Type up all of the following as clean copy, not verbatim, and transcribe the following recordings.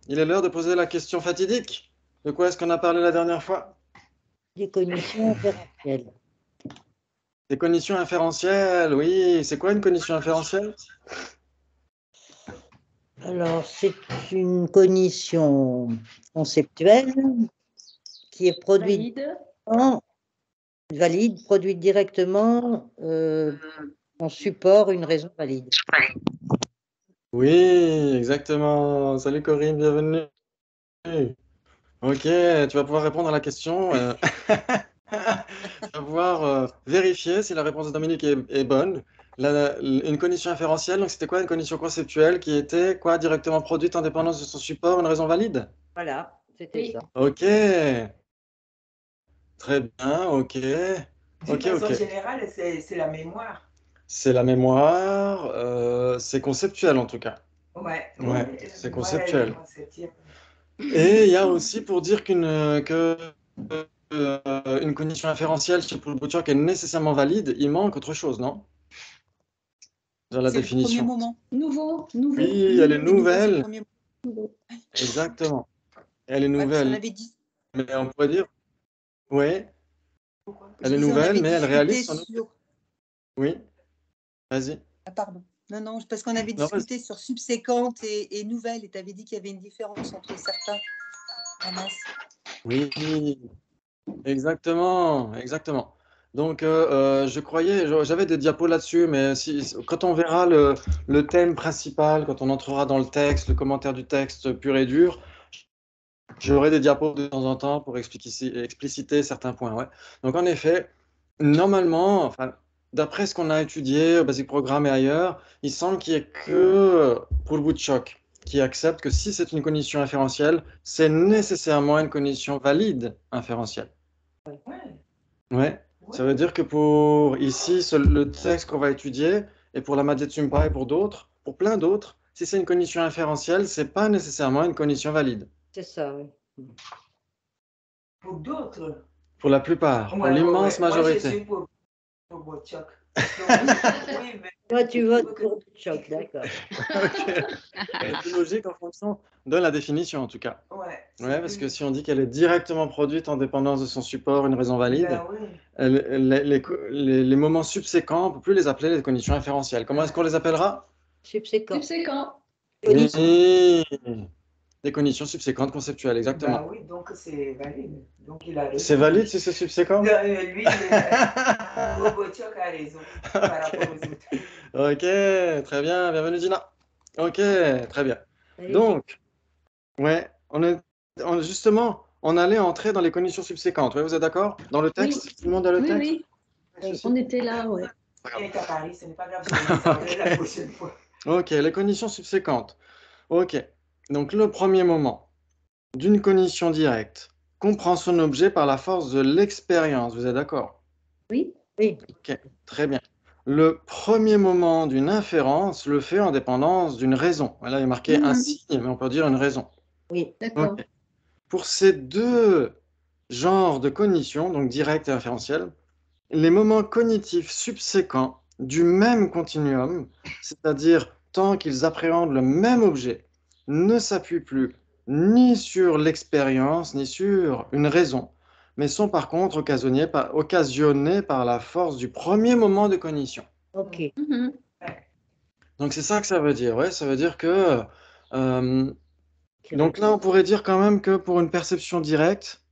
Il est l'heure de poser la question fatidique. De quoi est-ce qu'on a parlé la dernière fois? Des cognitions inférentielles. Des cognitions inférentielles, oui. C'est quoi une cognition inférentielle? Alors, c'est une cognition conceptuelle qui est produite valide, produite directement en support une raison valide. Oui, exactement. Salut Corinne, bienvenue. Ok, tu vas pouvoir répondre à la question. Tu vas pouvoir vérifier si la réponse de Dominique est bonne. Une cognition inférentielle, donc c'était quoi une cognition conceptuelle qui était quoi directement produite en dépendance de son support, une raison valide? Voilà, c'était ça. Ok, très bien, ok. D'une Ok, façon ok. générale, c'est la mémoire. C'est la mémoire, c'est conceptuel en tout cas. Ouais, Ouais, la c'est mémoire, elle est conceptuel. conceptuelle. Et il y a aussi pour dire une cognition inférentielle chez Paul Butchok est nécessairement valide, il manque autre chose, non? Dans la C'est le premier définition. moment. Nouveau. Oui, elle est C'est nouveau, c'est le nouvelle. premier Nouveau. Exactement. Elle est Ouais, parce qu'on nouvelle. avait dit, Mais on pourrait dire, oui, je elle est disais, on nouvelle, avait mais elle discuté réalise son... sur. Oui, vas-y. Ah, pardon. Non, parce qu'on avait Non, discuté sur subséquente et nouvelle, et tu avais dit qu'il y avait une différence entre certains. Ah mince. oui, exactement, exactement. Donc, je croyais, j'avais des diapos là-dessus, mais quand on verra le thème principal, quand on entrera dans le texte, le commentaire du texte pur et dur, j'aurai des diapos de temps en temps pour expliciter certains points. Ouais. Donc, en effet, normalement, enfin, d'après ce qu'on a étudié au Basic Programme et ailleurs, il semble qu'il n'y ait que pour le bout de choc qui accepte que si c'est une cognition inférentielle, c'est nécessairement une cognition valide inférentielle. Ouais. Ouais, ça veut dire que pour ici, le texte qu'on va étudier, et pour la Madhya-Tsumpa et pour d'autres, pour plein d'autres, si c'est une cognition inférentielle, c'est pas nécessairement une cognition valide. C'est ça, oui. Pour d'autres. Pour la plupart, pour l'immense Moi, je majorité. suis pour Butchok. Oui, mais Toi, tu votes pour Butchok, d'accord. Ok. C'est plus logique en fonction de la définition, en tout cas. ouais. Ouais, parce que si on dit qu'elle est directement produite en dépendance de son support, une raison valide, Ben oui. les moments subséquents, on ne peut plus les appeler les conditions inférentielles. Comment est-ce qu'on les appellera? Subséquent. Subséquent. Cognition. Oui, des conditions subséquentes conceptuelles, exactement. Ben oui, donc c'est valide. Donc il a raison. C'est valide si c'est subséquent? Lui, Butchok a raison par rapport aux autres. Ok, très bien, bienvenue Gina. Ok, très bien. Allez, Donc, ouais, justement, on allait entrer dans les conditions subséquentes. Ouais, vous êtes d'accord? Dans le texte? Oui. Tout le monde a le Oui, texte? oui. Pas de souci. On était là, ouais. Il est à Paris, ce n'est pas grave, je le saurai la prochaine fois. Ok, les conditions subséquentes. Ok, donc le premier moment d'une cognition directe comprend son objet par la force de l'expérience. Vous êtes d'accord? Oui. oui. Ok, très bien. Le premier moment d'une inférence le fait en dépendance d'une raison. Là, il est marqué un signe, mais on peut dire une raison. Oui. D'accord. Ok. Pour ces deux genres de cognition, donc directe et inférentielle, les moments cognitifs subséquents du même continuum, c'est-à-dire tant qu'ils appréhendent le même objet, ne s'appuient plus ni sur l'expérience ni sur une raison, mais sont par contre occasionnés par la force du premier moment de cognition. Ok. Mhm. Donc c'est ça que ça veut dire. Ouais, ça veut dire que donc là on pourrait dire quand même que pour une perception directe,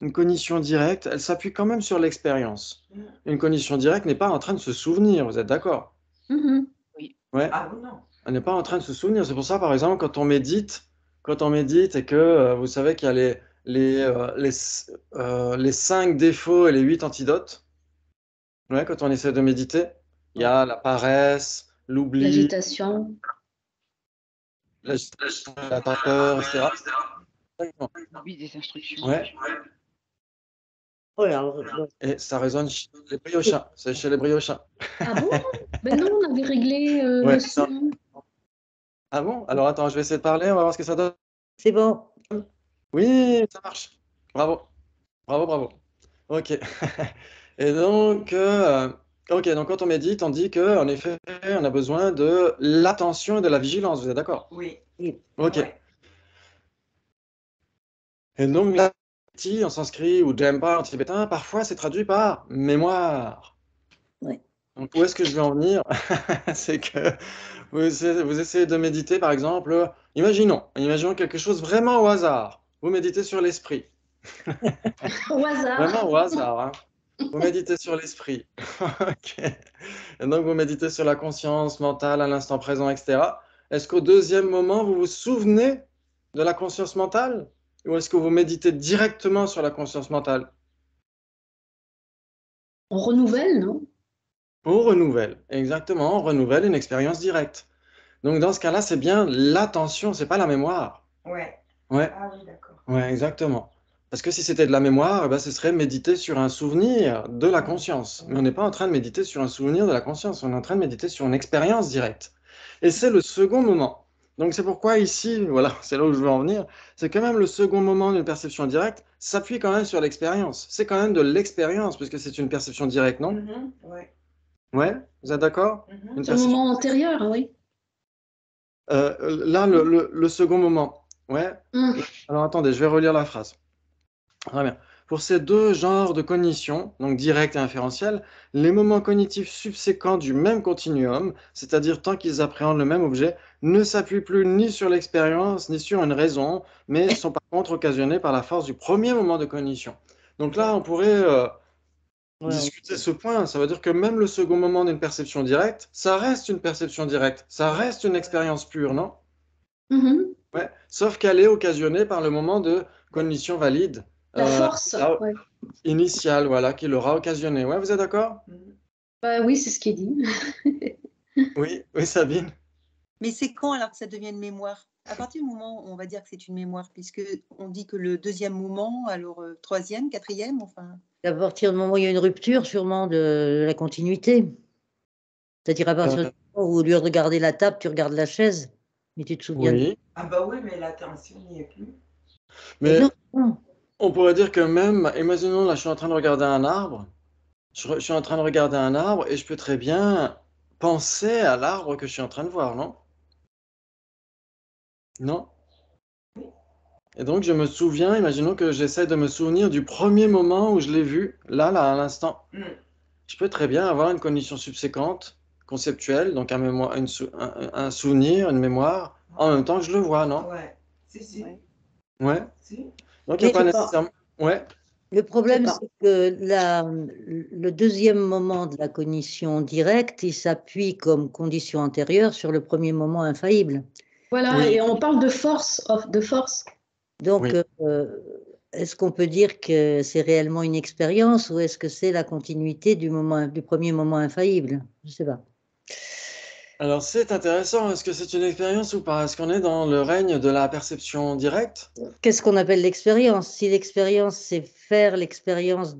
une cognition directe, elle s'appuie quand même sur l'expérience. Une cognition directe n'est pas en train de se souvenir, vous êtes d'accord? Mhm. Ouais, Ah oui, non. elle n'est pas en train de se souvenir. C'est pour ça, par exemple, quand on médite et que vous savez qu'il y a les 5 défauts et les 8 antidotes, ouais, quand on essaie de méditer, il y a la paresse, l'oubli, L'agitation. l'agitation, la torpeur, etc. Exactement. Oui, des instructions. Ouais, Oh là, bon. et ça résonne chez les briochins. C'est chez les briochins. Ah bon? Ben non, on avait réglé Ouais, le ça. son. Ah bon? Alors attends, je vais essayer de parler, on va voir ce que ça donne. C'est bon. Oui, ça marche. Bravo, bravo, bravo. Ok. Et donc, ok, donc quand on médite, on dit que, en effet, on a besoin de l'attention et de la vigilance. Vous êtes d'accord? Oui. Oui. Ok. Ouais. Et donc là, ti en sanskrit ou Jempa en tibétain, parfois c'est traduit par mémoire. Oui. Donc où est-ce que je vais en venir? C'est que vous essayez de méditer, par exemple, imaginons quelque chose vraiment au hasard. Vous méditez sur l'esprit. Au hasard. Vraiment au hasard, hein. Vous méditez sur l'esprit. Ok. Et donc vous méditez sur la conscience mentale à l'instant présent, etc. Est-ce qu'au deuxième moment, vous vous souvenez de la conscience mentale? Ou est-ce que vous méditez directement sur la conscience mentale? On renouvelle, non? On renouvelle, exactement, on renouvelle une expérience directe. Donc dans ce cas-là, c'est bien l'attention, c'est pas la mémoire. Ouais. Ouais, Ah oui, d'accord. ouais, exactement. Parce que si c'était de la mémoire, eh ben, ce serait méditer sur un souvenir de la conscience. Mais on n'est pas en train de méditer sur un souvenir de la conscience, on est en train de méditer sur une expérience directe. Et c'est le second moment. Donc c'est pourquoi ici, voilà, c'est là où je veux en venir, c'est quand même le second moment d'une perception directe s'appuie quand même sur l'expérience. C'est quand même de l'expérience, puisque c'est une perception directe, non? Ouais. Ouais, vous êtes d'accord? Une C'est le perception. moment antérieur, oui. Là, le second moment. Ouais. Hum. Alors attendez, je vais relire la phrase. Très bien. Pour ces deux genres de cognition, donc direct et inférentiel, les moments cognitifs subséquents du même continuum, c'est-à-dire tant qu'ils appréhendent le même objet, ne s'appuient plus ni sur l'expérience ni sur une raison, mais sont par contre occasionnés par la force du premier moment de cognition. Donc là, on pourrait Ouais, discuter ce point. Ça veut dire que même le second moment d'une perception directe, ça reste une perception directe, ça reste une expérience pure, non? Mhm. Ouais. Sauf qu'elle est occasionnée par le moment de cognition valide. La force, Là, ouais. initial, voilà, qui l'aura occasionné. Ouais, vous êtes d'accord? Bah oui, c'est ce qui est dit. Oui, oui, Sabine. Mais c'est quand alors que ça devient une mémoire? À partir du moment où on va dire que c'est une mémoire, puisque on dit que le deuxième moment, alors troisième, quatrième, enfin. à partir du moment où il y a une rupture, sûrement, de la continuité. C'est-à-dire à partir Euh, du moment où, au lieu de regarder la table, tu regardes la chaise, mais tu te souviens de... oui, Ah bah oui, mais l'attention n'y est plus. Mais mais non, non. on pourrait dire que même, imaginons là, je suis en train de regarder un arbre, je suis en train de regarder un arbre et je peux très bien penser à l'arbre que je suis en train de voir, non? Non? Et donc je me souviens, imaginons que j'essaie de me souvenir du premier moment où je l'ai vu, là, à l'instant. Je peux très bien avoir une cognition subséquente, conceptuelle, donc un souvenir, une mémoire, en même temps que je le vois, non? Ouais. Si. Ouais. Ouais. Si. Donc il n'y a Mais pas Je sais pas. nécessairement. Ouais. le Je sais problème, pas. c'est que le deuxième moment de la cognition directe, il s'appuie comme condition antérieure sur le premier moment infaillible. Voilà, Oui. et on parle de force, de force. Donc, Oui. est-ce qu'on peut dire que c'est réellement une expérience ou est-ce que c'est la continuité du premier moment infaillible? Je ne sais pas. Alors c'est intéressant. Est-ce que c'est une expérience ou pas? Est-ce qu'on est dans le règne de la perception directe? Qu'est-ce qu'on appelle l'expérience? Si l'expérience, c'est faire l'expérience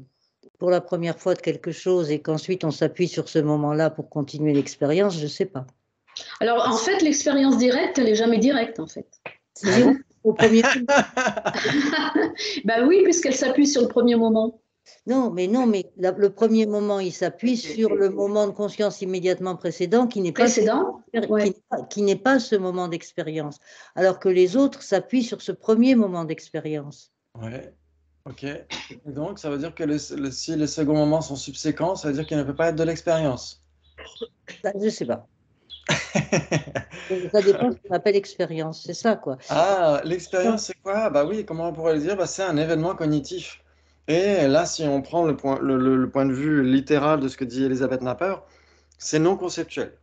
pour la première fois de quelque chose et qu'ensuite on s'appuie sur ce moment-là pour continuer l'expérience, je ne sais pas. Alors, en fait, l'expérience directe, elle n'est jamais directe, en fait. Ah bon? Au premier Bah oui, puisqu'elle s'appuie sur le premier moment. Non, mais le premier moment, il s'appuie sur le moment de conscience immédiatement précédent qui n'est pas, Précédent, ouais. qui n'est pas ce moment d'expérience, alors que les autres s'appuient sur ce premier moment d'expérience. Ouais. Ok. Et donc ça veut dire que si les seconds moments sont subséquents, ça veut dire qu'il ne peut pas être de l'expérience. Ça, je ne sais pas. Ça dépend de ce qu'on appelle expérience, c'est ça, quoi. Ah, l'expérience, c'est quoi? Bah oui, comment on pourrait le dire? Bah, c'est un événement cognitif. Et là, si on prend le point de vue littéral de ce que dit Elisabeth Napper, c'est non conceptuel.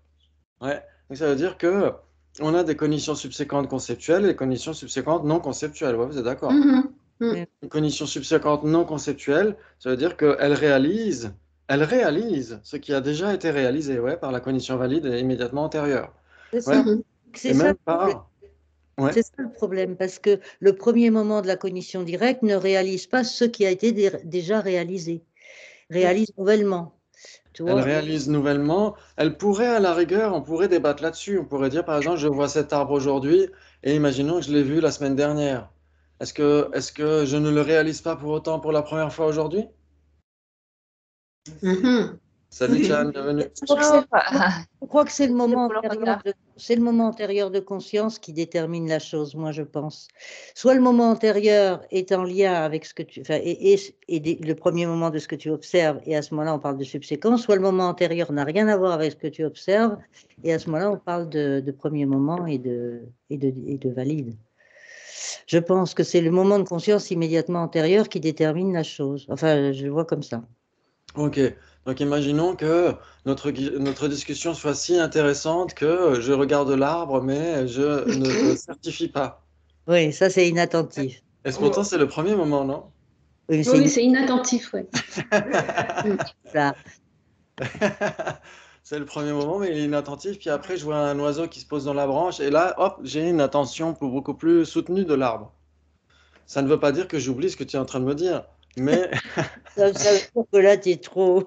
Ouais. Donc ça veut dire que on a des cognitions subséquentes conceptuelles et des cognitions subséquentes non conceptuelles. Ouais, vous êtes d'accord? Mhm. Mhm. Mais Une cognition subséquente non conceptuelle, ça veut dire elle réalise ce qui a déjà été réalisé, ouais, par la cognition valide et immédiatement antérieure. c'est Ouais. ça. Mhm. C'est Et ça même le problème. pas. Ouais. C'est ça le problème, parce que le premier moment de la cognition directe ne réalise pas ce qui a été déjà réalisé, réalise nouvellement. Tu Elle vois? réalise nouvellement. Elle pourrait, à la rigueur, on pourrait débattre là-dessus. On pourrait dire, par exemple, je vois cet arbre aujourd'hui et imaginons que je l'ai vu la semaine dernière. Est-ce que je ne le réalise pas pour autant pour la première fois aujourd'hui? Mhm. Salut Chan, bienvenue. Je crois que c'est le moment Bonjour. antérieur c'est le moment antérieur de conscience qui détermine la chose, moi je pense. Soit le moment antérieur est en lien avec ce que tu, enfin, le premier moment de ce que tu observes, et à ce moment-là on parle de subséquence, soit le moment antérieur n'a rien à voir avec ce que tu observes, et à ce moment-là on parle de premier moment et de valide. Je pense que c'est le moment de conscience immédiatement antérieur qui détermine la chose. Enfin, je le vois comme ça. Ok, donc imaginons que notre discussion soit si intéressante que je regarde l'arbre, mais je ne le certifie pas. Oui, ça c'est inattentif. Et pourtant, c'est le premier moment, non? Oui, Oui, c'est inattentif, ouais. Là. C'est le premier moment, mais il est inattentif. Puis après, je vois un oiseau qui se pose dans la branche, et là, hop, j'ai une attention beaucoup plus soutenue de l'arbre. Ça ne veut pas dire que j'oublie ce que tu es en train de me dire, mais Ça veut dire que là, tu es trop.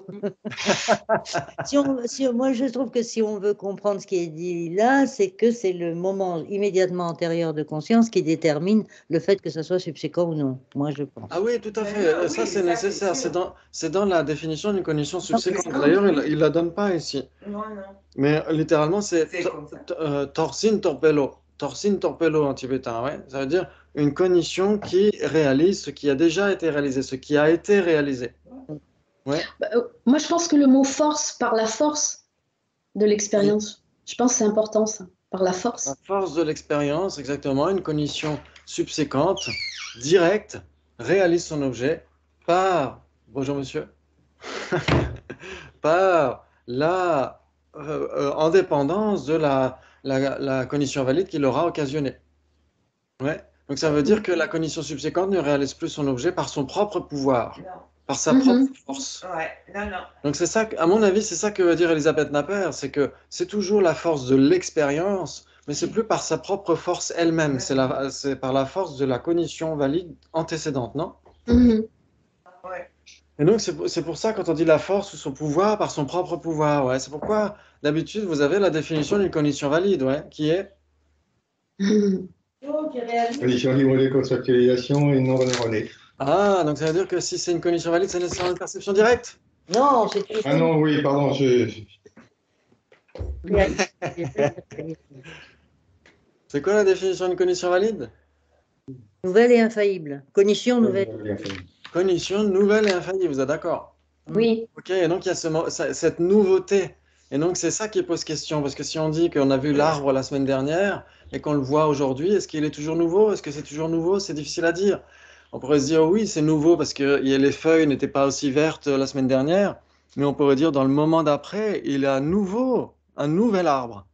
Moi, je trouve que si on veut comprendre ce qui est dit là, c'est que c'est le moment immédiatement antérieur de conscience qui détermine le fait que ça soit subséquent ou non. Moi, je pense. ah oui, tout à Mais fait. non, Ça, oui, c'est ça, nécessaire. c'est C'est dans la définition d'une condition subséquente. ça. D'ailleurs, il la donne pas ici. Non, non, Mais littéralement, c'est c'est comme ça. torsin torpello. Torsin torpello en tibétain, ouais. Ça veut dire une cognition qui réalise ce qui a déjà été réalisé, ce qui a été réalisé. Ouais. Bah, moi, je pense que le mot force, par la force de l'expérience, je pense que c'est important, ça, par la La force. force de l'expérience, exactement, une cognition subséquente, directe, réalise son objet par, bonjour monsieur, par la indépendance de la cognition valide qui l'aura occasionnée. Ouais. Donc ça veut dire que la cognition subséquente ne réalise plus son objet par son propre pouvoir, Non. par sa propre force. Ouais, non, non. Donc c'est ça, à mon avis, c'est ça que veut dire Elisabeth Napper, c'est que c'est toujours la force de l'expérience, mais c'est plus par sa propre force elle-même, c'est par la force de la cognition valide antécédente, non? Mhm. Ouais. Et donc c'est pour ça quand on dit la force ou son pouvoir par son propre pouvoir, ouais, c'est pourquoi d'habitude vous avez la définition d'une cognition valide, ouais, qui est Mhm. Condition libre de conceptualisation et non neuronée. ah, donc ça veut dire que si c'est une cognition valide, c'est nécessairement une perception directe? Non, c'est Ah non, oui, pardon, C'est quoi la définition d'une cognition valide? nouvelle et infaillible. Cognition nouvelle. Cognition nouvelle et infaillible, vous êtes d'accord? Oui. Ok, et donc il y a cette nouveauté. Et donc c'est ça qui pose question, parce que si on dit qu'on a vu l'arbre la semaine dernière et qu'on le voit aujourd'hui, est-ce qu'il est toujours nouveau? Est-ce que c'est toujours nouveau? C'est difficile à dire. On pourrait se dire oui, c'est nouveau parce que les feuilles n'étaient pas aussi vertes la semaine dernière, mais on pourrait dire dans le moment d'après, il a nouveau, un nouvel arbre.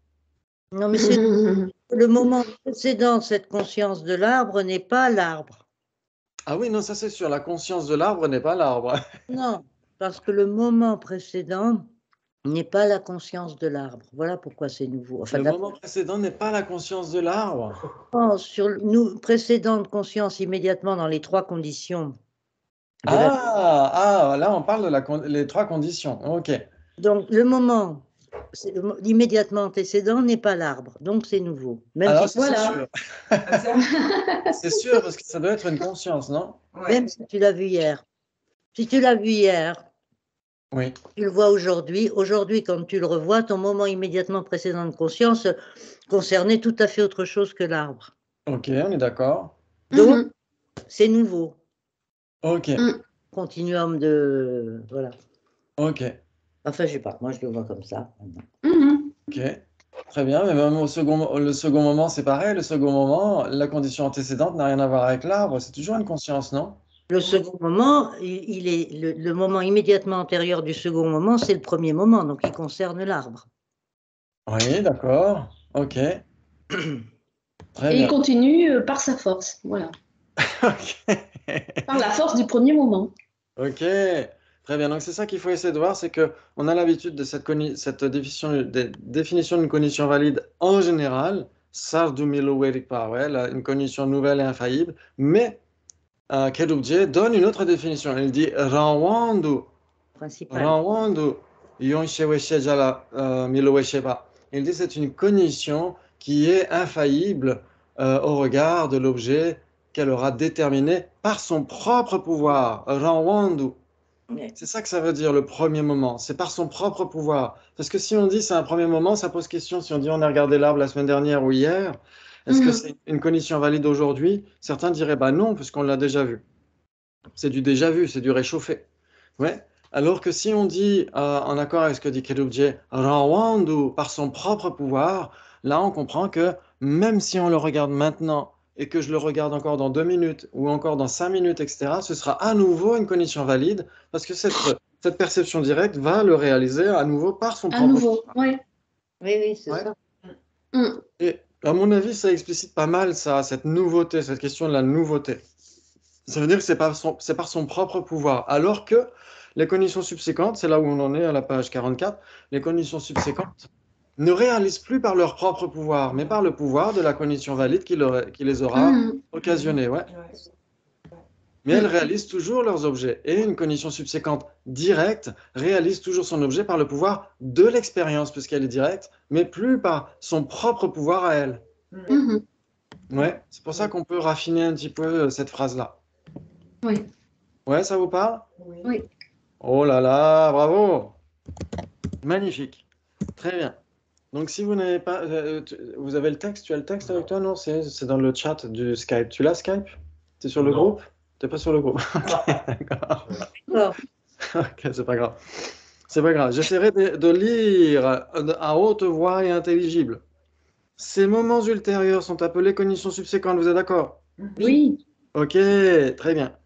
Non, mais c'est le moment précédent de cette conscience de l'arbre n'est pas l'arbre. Ah oui, non, ça c'est sûr, la conscience de l'arbre n'est pas l'arbre. Non, parce que le moment précédent n'est pas la conscience de l'arbre. Voilà pourquoi c'est nouveau. Enfin, Le moment précédent n'est pas la conscience de l'arbre. sur nous précédente conscience immédiatement dans les trois conditions. Là on parle de les trois conditions. Ok. Donc le moment immédiatement antécédent n'est pas l'arbre, donc c'est nouveau. Même Alors, si, Voilà. c'est sûr. C'est sûr, parce que ça doit être une conscience, non? Ouais. même si tu l'as vu hier. Si tu l'as vu hier, Oui. tu le vois aujourd'hui. Aujourd'hui, quand tu le revois, ton moment immédiatement précédent de conscience concernait tout à fait autre chose que l'arbre. Ok, on est d'accord. Donc, Mhm. c'est nouveau. Ok, Continuum de... Voilà. ok, Enfin, je sais pas, moi je le vois comme ça. Mhm. ok. Très bien, mais même le second moment, c'est pareil. Le second moment, la condition antécédente n'a rien à voir avec l'arbre. C'est toujours une conscience, non? Le second moment, il est le moment immédiatement antérieur du second moment, c'est le premier moment, donc il concerne l'arbre. Oui, d'accord. Ok. Très Et il bien. continue par sa force, voilà. Ok. Par la force du premier moment. Ok, très bien. Donc c'est ça qu'il faut essayer de voir, c'est que on a l'habitude de cette définition d'une cognition valide en général, Sardumilu Werikpa, ouais, une cognition nouvelle et infaillible, mais Kedubje donne une autre définition. Il dit Rawandu, Principal. Rawandu, Yonsheweshejala Milowesheba. Il dit c'est une cognition qui est infaillible au regard de l'objet qu'elle aura déterminé par son propre pouvoir. Rawandu. C'est ça que ça veut dire, le premier moment. C'est par son propre pouvoir. Parce que si on dit c'est un premier moment, ça pose question. Si on dit on a regardé l'arbre la semaine dernière ou hier, est-ce que c'est une condition valide aujourd'hui? Certains diraient bah non, puisqu'on l'a déjà vu. C'est du déjà vu, c'est du réchauffé. Ouais. Alors que si on dit, en accord avec ce que dit Kerubje, Rawandu, par son propre pouvoir, là on comprend que même si on le regarde maintenant et que je le regarde encore dans 2 minutes ou encore dans 5 minutes, etc., ce sera à nouveau une condition valide parce que cette perception directe va le réaliser à nouveau par son À propre nouveau, pouvoir. oui. Oui, c'est Ouais. ça. Et à mon avis, ça explicite pas mal ça, cette nouveauté, cette question de la nouveauté. Ça veut dire que c'est par son propre pouvoir. Alors que les conditions subséquentes, c'est là où on en est à la page 44, les conditions subséquentes ne réalisent plus par leur propre pouvoir, mais par le pouvoir de la condition valide qui les aura occasionnées. Ouais. Mais elles réalisent toujours leurs objets. Et une condition subséquente directe réalise toujours son objet par le pouvoir de l'expérience, puisqu'elle est directe, mais plus par son propre pouvoir à elle. Ouais, c'est pour ça qu'on peut raffiner un petit peu cette phrase-là. Oui. Ouais, ça vous parle? Oui. Oh là là, bravo! Magnifique. Très bien. Donc, si vous n'avez pas. Vous avez le texte? Tu as le texte avec toi? Non, c'est dans le chat du Skype. Tu l'as, Skype? Tu es sur le groupe? Tu n'es pas sur le groupe? Ok, d'accord. Alors, Ok, c'est pas grave. C'est pas grave. J'essaierai de lire à haute voix et intelligible. Ces moments ultérieurs sont appelés conditions subséquentes, vous êtes d'accord? Oui. Ok, très bien.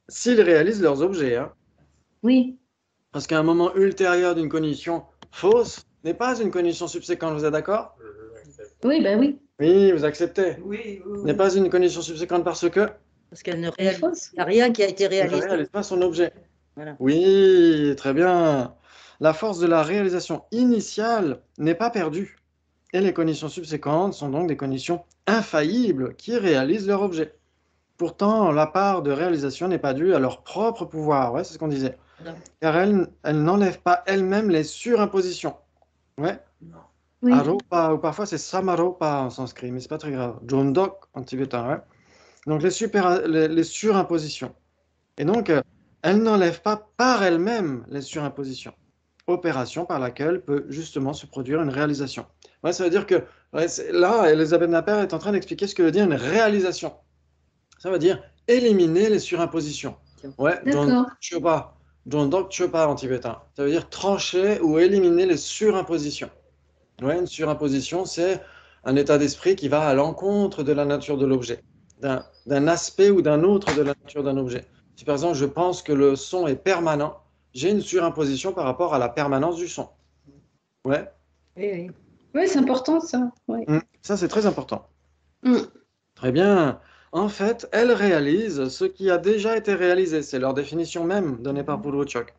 S'ils réalisent leurs objets, hein. Oui. Parce qu'un moment ultérieur d'une condition fausse n'est pas une condition subséquente, vous êtes d'accord? Oui, ben oui. Oui, vous acceptez. Oui, oui, N'est pas une condition subséquente parce que parce qu'elle ne Elle est réalise. fausse. Il n'y a rien qui a été elle ne réalisé. réalise pas son objet. Voilà. Oui, très bien. La force de la réalisation initiale n'est pas perdue. Et les conditions subséquentes sont donc des conditions infaillibles qui réalisent leur objet. Pourtant, la part de réalisation n'est pas due à leur propre pouvoir, ouais, c'est ce qu'on disait. Non. Car elles n'enlèvent pas elles-mêmes les surimpositions. Ouais. Oui. Aropa, ou parfois c'est Samaropa en sanskrit, mais c'est pas très grave. Jondok en tibétain, ouais. Donc les surimpositions. Et donc, elles n'enlèvent pas par elles-mêmes les surimpositions. Opération par laquelle peut justement se produire une réalisation. Ouais, ça veut dire que ouais, là, Elisabeth Napper est en train d'expliquer ce que veut dire une réalisation. Ça veut dire éliminer les surimpositions. Ouais, D'accord. Jondok Chopa en tibétain. Ça veut dire trancher ou éliminer les surimpositions. Ouais, une surimposition, c'est un état d'esprit qui va à l'encontre de la nature de l'objet, d'un aspect ou d'un autre de la nature d'un objet. Si par exemple je pense que le son est permanent, j'ai une surimposition par rapport à la permanence du son. Ouais. Oui, oui. Oui, c'est important ça. Oui. Ça c'est très important. Mm. Très bien. En fait, elles réalisent ce qui a déjà été réalisé. C'est leur définition même donnée par Purwochok.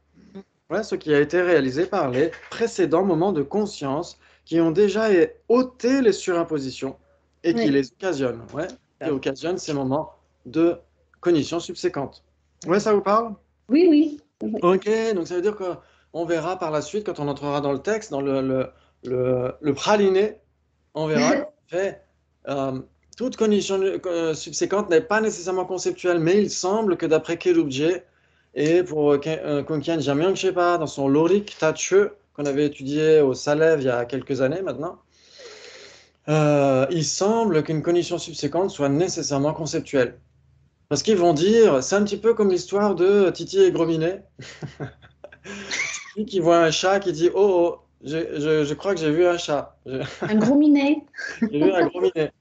Ouais, ce qui a été réalisé par les précédents moments de conscience qui ont déjà ôté les surimpositions et qui Oui. les occasionnent. Ouais, qui occasionnent ces moments de cognition subséquente. Ouais, ça vous parle? Oui, oui. Oui. Ok, donc ça veut dire qu'on verra par la suite, quand on entrera dans le texte, dans le praliné, on verra qu'en fait, toute condition subséquente n'est pas nécessairement conceptuelle, mais il semble que d'après Kerubje et pour Kunkian Jamyang Shepa, dans son Lorik Tache, qu'on avait étudié au Salève il y a quelques années maintenant, il semble qu'une condition subséquente soit nécessairement conceptuelle. Parce qu'ils vont dire, c'est un petit peu comme l'histoire de Titi et Gros Minet. Titi qui voit un chat qui dit, oh, oh, je crois que j'ai vu un chat. Un gros minet. J'ai vu un gros minet.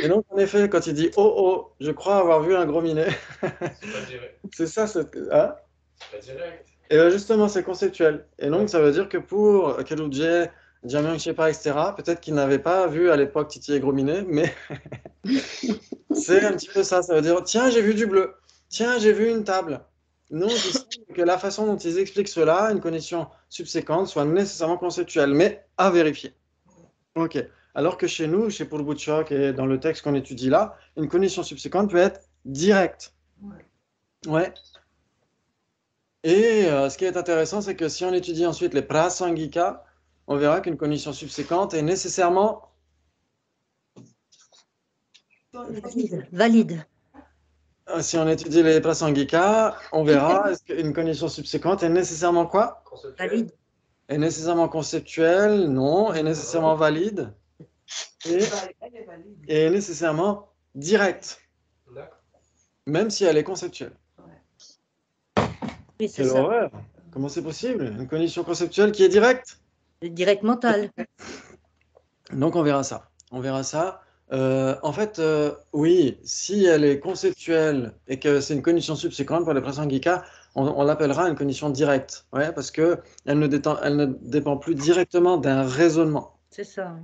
Et donc, en effet, quand il dit oh oh, je crois avoir vu un gros minet, c'est ça, hein? C'est pas direct. Et bien justement, c'est conceptuel. Et donc, ça veut dire que pour Kerubje, Jamyang Shepa, etc., peut-être qu'il n'avait pas vu à l'époque Titi et Gros Minet, mais c'est un petit peu ça. Ça veut dire tiens, j'ai vu du bleu. Tiens, j'ai vu une table. Donc, il semble que la façon dont ils expliquent cela, une condition subséquente, soit nécessairement conceptuelle, mais à vérifier. Ok. Alors que chez nous, chez Purwochok et dans le texte qu'on étudie là, une condition subséquente peut être directe. Ouais. Et ce qui est intéressant, c'est que si on étudie ensuite les prasangika, on verra qu'une condition subséquente est nécessairement Valide. Si on étudie les prasangika, on verra est-ce qu'une condition subséquente est nécessairement quoi? Valide. Est nécessairement conceptuelle? Non. Est nécessairement valide? Et Elle est valide. est nécessairement directe, D'accord. même si elle est conceptuelle. Oui, c'est Quelle ça. horreur! Comment c'est possible? Une condition conceptuelle qui est directe? Le direct mental. Donc on verra ça. On verra ça. En fait, oui, si elle est conceptuelle et que c'est une condition subséquente pour les prasangika, on l'appellera une condition directe. Ouais, parce que elle ne dépend plus directement d'un raisonnement. C'est ça.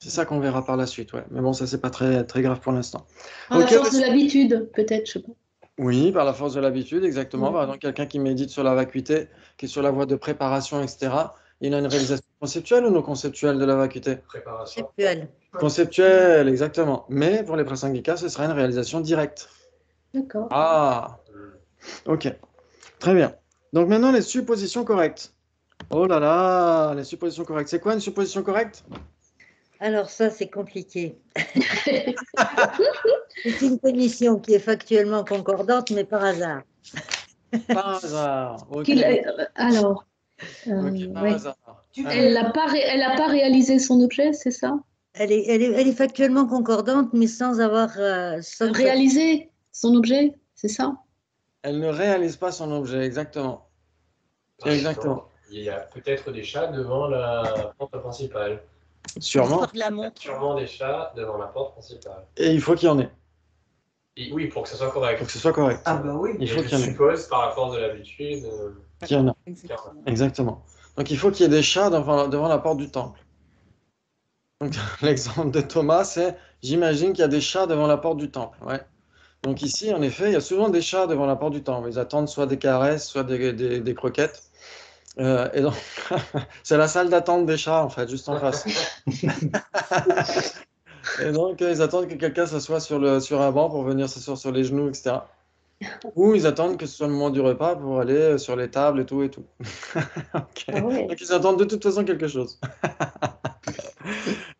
C'est ça qu'on verra par la suite. Ouais. Mais bon, ça, c'est pas très, très grave pour l'instant. Par la Ok, force de l'habitude, peut-être, je sais pas. Oui, par la force de l'habitude, exactement. Ouais. Par exemple, quelqu'un qui médite sur la vacuité, qui est sur la voie de préparation, etc., il a une réalisation conceptuelle ou non conceptuelle de la vacuité? Préparation. Conceptuel. Conceptuelle, exactement. Mais pour les prasangika, ce sera une réalisation directe. D'accord. Ah, ok. Très bien. Donc maintenant, les suppositions correctes. Oh là là, les suppositions correctes. C'est quoi une supposition correcte? Alors ça, c'est compliqué. C'est une condition qui est factuellement concordante, mais par hasard. Par hasard. Ok, Alors, ok, par ouais. hasard. Elle n'a pas réalisé son objet, c'est ça? Elle est factuellement concordante, mais sans avoir... sans Réaliser son objet, c'est ça? Elle ne réalise pas son objet, exactement. Exactement. Il y a peut-être des chats devant la porte principale. Sûrement. de la montre. Sûrement des chats devant la porte principale. Et il faut qu'il y en ait. Et oui, pour que ce soit correct. Pour que ce soit correct. Ah bah oui. Il Et faut je qu'il y en ait. suppose, par la force de l'habitude, Qu'il y en a. Exactement. Exactement. Donc il faut qu'il y ait des chats devant la porte du temple. Donc l'exemple de Thomas, c'est j'imagine qu'il y a des chats devant la porte du temple. Ouais. Donc ici, en effet, il y a souvent des chats devant la porte du temple. Ils attendent soit des caresses, soit des croquettes. Et donc, c'est la salle d'attente des chats, en fait, juste en face. Et donc, ils attendent que quelqu'un s'assoie sur un banc pour venir s'asseoir sur les genoux, etc. Ou ils attendent que ce soit le moment du repas pour aller sur les tables et tout et tout. Ok. Ah ouais. Donc, ils attendent de toute façon quelque chose.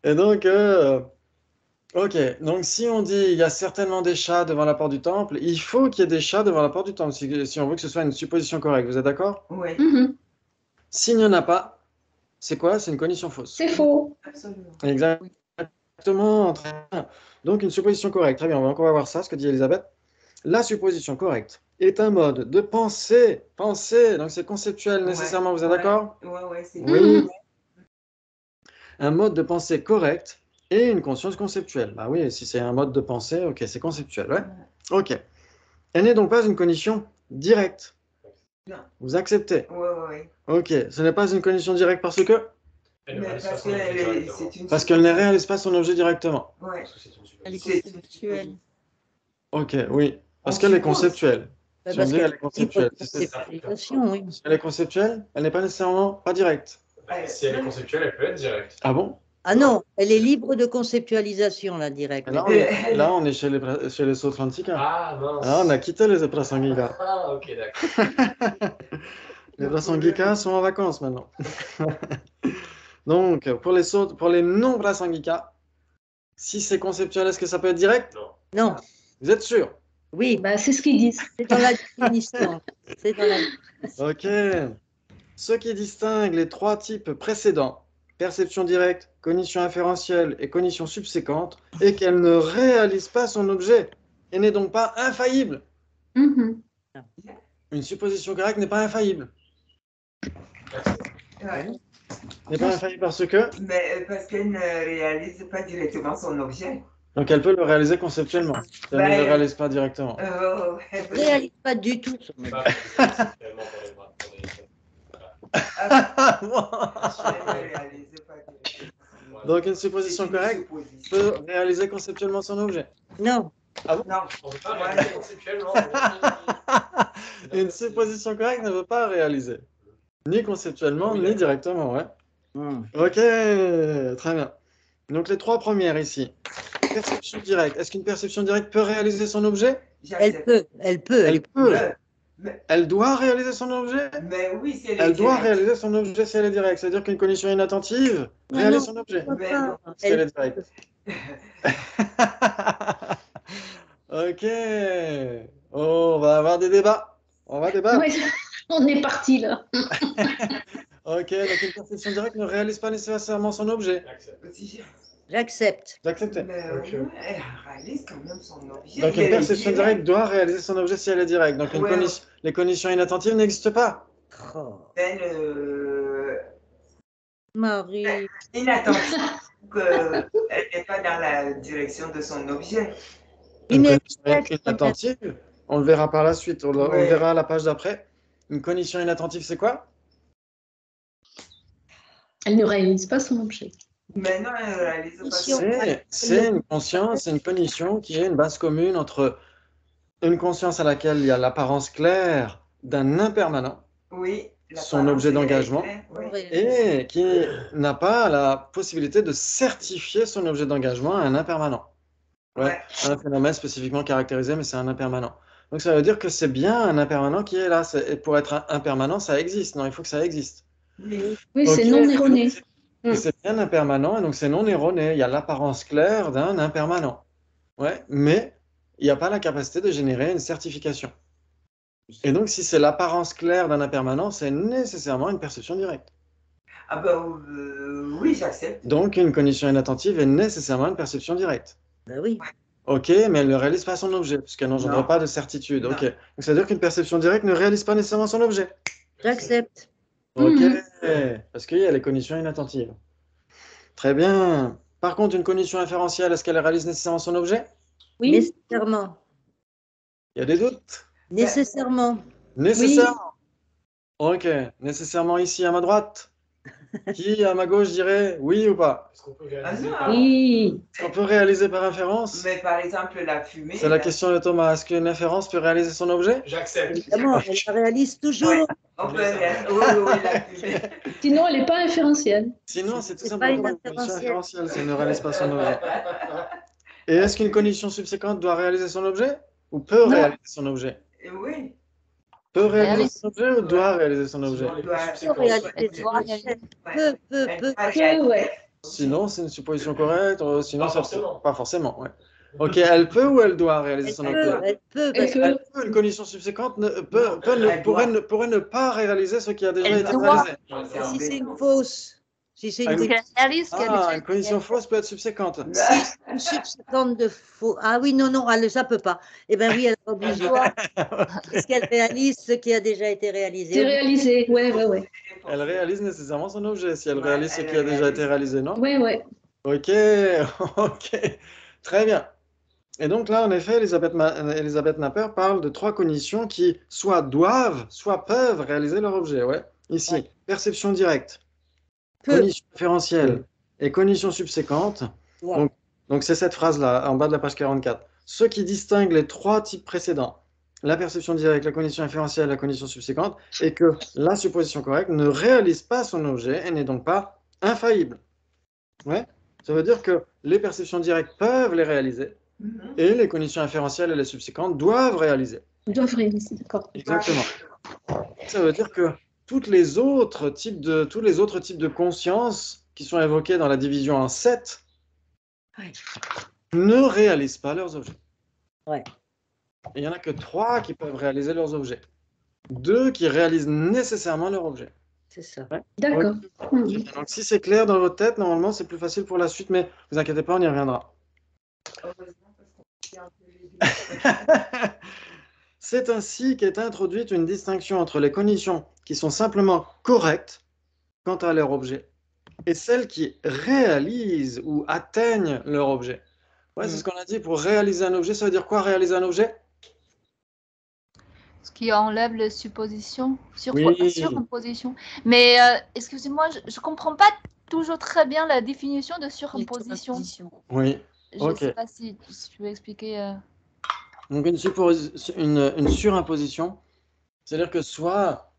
Et donc, ok. Donc, si on dit il y a certainement des chats devant la porte du temple, il faut qu'il y ait des chats devant la porte du temple si on veut que ce soit une supposition correcte. Vous êtes d'accord? Oui, Mhm. S'il n'y en a pas, c'est quoi? C'est une condition fausse. C'est faux. absolument. Exactement. Très bien. Donc, une supposition correcte. Très bien, on va encore voir ça, ce que dit Elisabeth. La supposition correcte est un mode de pensée. Pensée, donc c'est conceptuel nécessairement, vous êtes d'accord? Ouais, c'est Oui. Un mode de pensée correct et une conscience conceptuelle. Bah oui, si c'est un mode de pensée, ok, c'est conceptuel, ouais. Ok. Elle n'est donc pas une condition directe. Non. Vous acceptez? Ouais. Ok, ce n'est pas une condition directe parce que? elle ne Mais réalise pas parce son objet qu'elle directement. c'est une. Parce qu'elle ne réalise pas son objet directement. Ouais. Parce que c'est une Elle est supposition. conceptuelle. Ok, oui. Parce On qu'elle est suppose. conceptuelle. Bah, Si on parce dit qu'elle elle est conceptuelle. est c'est ça. conceptualisation, oui. Elle est conceptuelle, elle n'est pas nécessairement pas directe. Bah, si elle est conceptuelle, elle peut être directe. Ah bon? Ah non, elle est libre de conceptualisation, la directe. Là, on est chez les Sotrantika. Ah mince. Là, on a quitté les Prasangika. Ah ok, d'accord. Les Prasangika sont en vacances maintenant. Donc, pour les non-Prasangika, si c'est conceptuel, est-ce que ça peut être direct? Non. Non, Vous êtes sûr? oui, Bah, c'est ce qu'ils disent. c'est dans la définition. C'est dans la... Ok. Ce qui distingue les trois types précédents, perception directe, cognition inférentielle et cognition subséquente, est qu'elle ne réalise pas son objet et n'est donc pas infaillible. Mhm. Une supposition correcte n'est pas infaillible. Ouais. N'est pas infaillible parce que, Mais parce qu'elle ne réalise pas directement son objet. donc elle peut le réaliser conceptuellement. Elle ne le réalise pas directement. Ouais. Elle ne réalise pas du tout son objet. Pas conceptuellement pour les bras. Elle ne réalise pas directement. Donc une supposition correcte peut réaliser conceptuellement son objet. Non, Non. On ne peut pas réaliser conceptuellement. Une supposition correcte ne veut pas réaliser. Ni conceptuellement, Oui, ni d'accord. directement, ouais. Ok, très bien. Donc les trois premières ici. Perception directe. Est-ce qu'une perception directe peut réaliser son objet? elle peut, elle peut. Elle peut. Mais, Elle doit réaliser son objet? mais oui, c'est Elle doit réaliser son objet si elle est directe. C'est-à-dire qu'une condition inattentive Non, réalise non. son objet. Elle peut pas. Si elle Elle est directe. Ok. Oh, on va avoir des débats. On va débattre. Ouais, on est parti là. Ok, donc une perception directe ne réalise pas nécessairement son objet. J'accepte. J'accepte. Mais Ok. ouais, elle réalise quand même son objet. Donc une perception directe doit réaliser son objet si elle est directe. Donc Ouais. les conditions inattentives n'existent pas. Oh, Elle, Marie. inattentive, elle n'est pas dans la direction de son objet. Une condition Inexacte. inattentive, on le verra par la suite, on le Ouais. verra à la page d'après. Une condition inattentive, c'est quoi? Elle ne réalise pas son objet. Mais non, elle réalise pas son C'est une conscience, c'est une cognition qui est une base commune entre une conscience à laquelle il y a l'apparence claire d'un impermanent, Oui, son objet d'engagement, oui. et qui n'a pas la possibilité de certifier son objet d'engagement à un impermanent. Ouais, un phénomène spécifiquement caractérisé, mais c'est un impermanent. Donc ça veut dire que c'est bien un impermanent qui est là. Et pour être un impermanent, ça existe. Non, il faut que ça existe. Oui. Oui, c'est Ok. non erroné. Et c'est bien impermanent, et donc c'est non erroné. Il y a l'apparence claire d'un impermanent. Ouais, mais il n'y a pas la capacité de générer une certification. Et donc, si c'est l'apparence claire d'un impermanent, c'est nécessairement une perception directe. Ah ben oui, j'accepte. Donc, une condition inattentive est nécessairement une perception directe. Ben oui. Ok, mais elle ne réalise pas son objet, puisqu'elle n'engendre Non. pas de certitude. Non. Ok. Donc, ça veut dire qu'une perception directe ne réalise pas nécessairement son objet. J'accepte. Ok, Mhm. parce qu'il y a les conditions inattentives. Très bien. Par contre, une condition inférentielle, est-ce qu'elle réalise nécessairement son objet? Oui, Nécessairement. Il y a des doutes? Nécessairement. Nécessairement. Ok, nécessairement ici à ma droite. Qui à ma gauche dirait oui ou pas? Est-ce qu'on peut réaliser non. par- oui. On peut réaliser par inférence? Mais par exemple, la fumée. C'est la question de Thomas. Est-ce qu'une inférence peut réaliser son objet? J'accepte. Évidemment, elle la réalise toujours. On peut oui, la fumée. Sinon, elle n'est pas inférentielle. Sinon, c'est tout C'est pas simplement une une condition inférentielle. inférentielle si elle ne réalise pas son objet. Et est-ce qu'une condition subséquente doit réaliser son objet? Ou peut Non. réaliser son objet? Oui. Peut réaliser Réalise. son objet ou doit réaliser son objet? Sinon, les Doit- plus Peut subséquentes. réaliser son doit objet. réaliser. Peu. Ouais. Sinon, c'est une supposition correcte. Sinon, Pas ça- forcément. Pas forcément, ouais. Ok, elle peut ou elle doit réaliser Elle son peut, objet? elle peut, Elle parce peut. Elle peut, une condition subséquente pourrait ne pas réaliser ce qui a déjà Elle été doit. réalisé. que si c'est une fausse, si c'est Ah, une Parce qu'elle réalise qu'elle Ah, une condition fausse peut être subséquente. si c'est une subséquente de faux. Ah oui, non, ça peut pas. Eh bien oui, elle est obligée. Est-ce qu'elle réalise ce qui a déjà été réalisé? C'est réalisé. Ouais. Elle réalise nécessairement son objet si elle Ouais, réalise ce elle qui a déjà réalise. été réalisé, non? Ouais. Ok, ok. Très bien. Et donc là, en effet, Elisabeth Napper parle de trois conditions qui soit doivent, soit peuvent réaliser leur objet. Ouais. Ici, perception directe, Peu. condition référentielle et condition subséquente. Ouais. Donc c'est cette phrase-là, en bas de la page 44. Ce qui distingue les trois types précédents, la perception directe, la condition inférentielle, la condition subséquente, est que la supposition correcte ne réalise pas son objet et n'est donc pas infaillible. Ouais. Ça veut dire que les perceptions directes peuvent les réaliser et les conditions inférentielles et les subséquentes doivent réaliser. Ils doivent réaliser, d'accord. Exactement. Ça veut dire que tous les autres types de conscience qui sont évoqués dans la division en 7 ne réalisent pas leurs objets. Ouais. Et il n'y en a que 3 qui peuvent réaliser leurs objets. 2 qui réalisent nécessairement leur objet. C'est ça. D'accord. Donc si c'est clair dans votre tête, normalement c'est plus facile pour la suite, mais ne vous inquiétez pas, on y reviendra. C'est ainsi qu'est introduite une distinction entre les conditions qui sont simplement correctes quant à leur objet et celles qui réalisent ou atteignent leur objet. Ouais, c'est ce qu'on a dit. Pour réaliser un objet, ça veut dire quoi réaliser un objet? Ce qui enlève les suppositions, Oui. surimposition. Mais excusez-moi, je ne comprends pas toujours très bien la définition de surimposition. Oui. Je ne Ok. sais pas si tu peux expliquer. Donc une surimposition, c'est-à-dire que soit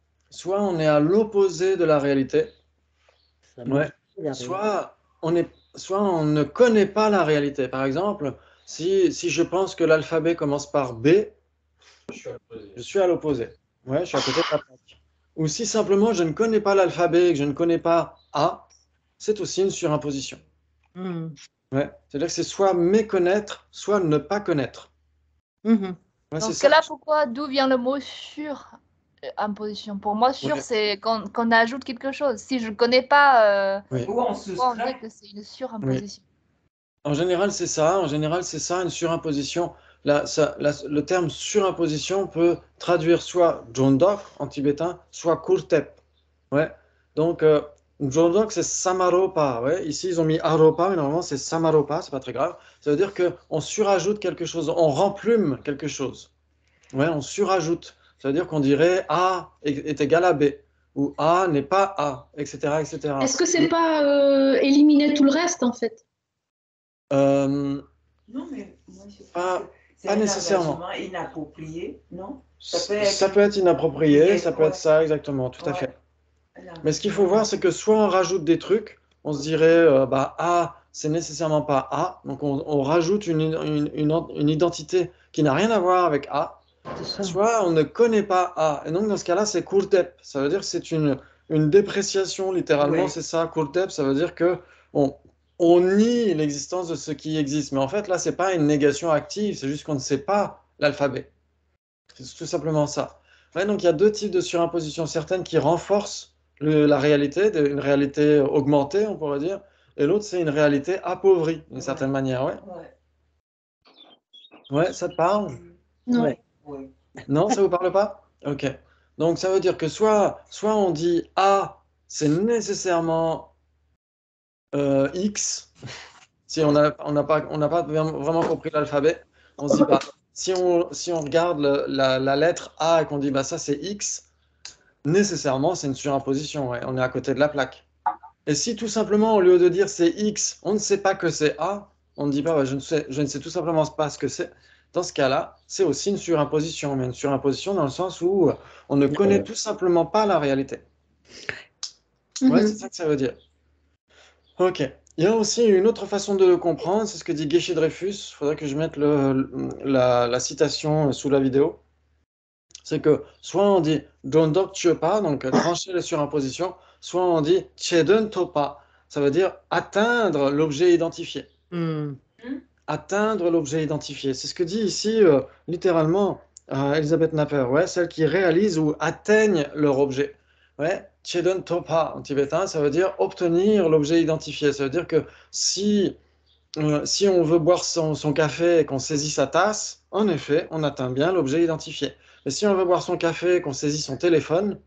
on est à l'opposé de la réalité, Ça ouais, marche. soit on ne connaît pas la réalité. Par exemple, si je pense que l'alphabet commence par B, je suis à l'opposé. Ouais, je suis à côté de la plaque. Ou si simplement je ne connais pas l'alphabet et que je ne connais pas A, c'est aussi une surimposition. Mhm. Ouais, c'est-à-dire que c'est soit méconnaître, soit ne pas connaître. Mhm. Ouais, Dans c'est ce ça. cas-là, pourquoi, d'où vient le mot surimposition? Pour moi, sur, Ouais. c'est qu'on ajoute quelque chose. Si je ne connais pas, Oui. Ou on pourquoi on dit soustrait. que c'est une Oui. surimposition? En général, c'est ça. En général, c'est ça, une surimposition. Le terme surimposition peut traduire soit jondok en tibétain, soit kurtep. Ouais. Donc, jondok, c'est samaropa. Ouais. Ici, ils ont mis aropa, mais normalement, c'est samaropa. C'est pas très grave. Ça veut dire qu'on surajoute quelque chose, on remplume quelque chose. Ouais, on surajoute. Ça veut dire qu'on dirait A est égal à B, ou A n'est pas A, etc., etc. Est-ce que c'est pas éliminer tout le reste, en fait? Euh, Non, mais moi, je pense pas, que c'est pas un nécessairement. engagement inapproprié, non? Ça peut être inapproprié, ça peut être ça, exactement, tout à Ouais. fait. Un Mais ce qu'il faut voir, c'est que soit on rajoute des trucs, on se dirait, bah, A, c'est nécessairement pas A, donc on rajoute une identité qui n'a rien à voir avec A, C'est ça. soit on ne connaît pas A. Et donc, dans ce cas-là, c'est kurtep. Ça veut dire que c'est une dépréciation, littéralement, Oui. c'est ça, kurtep. Ça veut dire que on nie l'existence de ce qui existe. Mais en fait, là, c'est pas une négation active, c'est juste qu'on ne sait pas l'alphabet. C'est tout simplement ça. Ouais, donc il y a deux types de surimposition, certaines qui renforcent la réalité, une réalité augmentée, on pourrait dire, et l'autre, c'est une réalité appauvrie, d'une certaine manière. Ouais. Ouais. Ouais, ça te parle? Non. Ouais. Oui. Non, ça vous parle pas? Ok. Donc ça veut dire que soit on dit A, c'est nécessairement X, si on n'a pas vraiment compris l'alphabet, on se dit, bah, si on regarde la lettre A et qu'on dit, bah, ça c'est X, nécessairement c'est une surimposition, ouais, on est à côté de la plaque. Et si tout simplement, au lieu de dire c'est X, on ne sait pas que c'est A, on ne dit pas, bah, je ne sais tout simplement pas ce que c'est. Dans ce cas-là, c'est aussi une surimposition, mais une surimposition dans le sens où on ne connaît tout simplement pas la réalité. Ouais, Mhm. c'est ça que ça veut dire. Ok. Il y a aussi une autre façon de le comprendre, c'est ce que dit Geshe Dreyfus. Il faudrait que je mette la citation sous la vidéo. C'est que soit on dit Dondok Chiopa, donc trancher les surimpositions, soit on dit Chedun Topa. Ça veut dire atteindre l'objet identifié. Hmm. Atteindre l'objet identifié. C'est ce que dit ici littéralement Elisabeth Napper, ouais, celles qui réalisent ou atteignent leur objet. Ouais, Chedon Topa en tibétain, ça veut dire obtenir l'objet identifié. Ça veut dire que si on veut boire son café et qu'on saisit sa tasse, en effet, on atteint bien l'objet identifié. Mais si on veut boire son café et qu'on saisit son téléphone,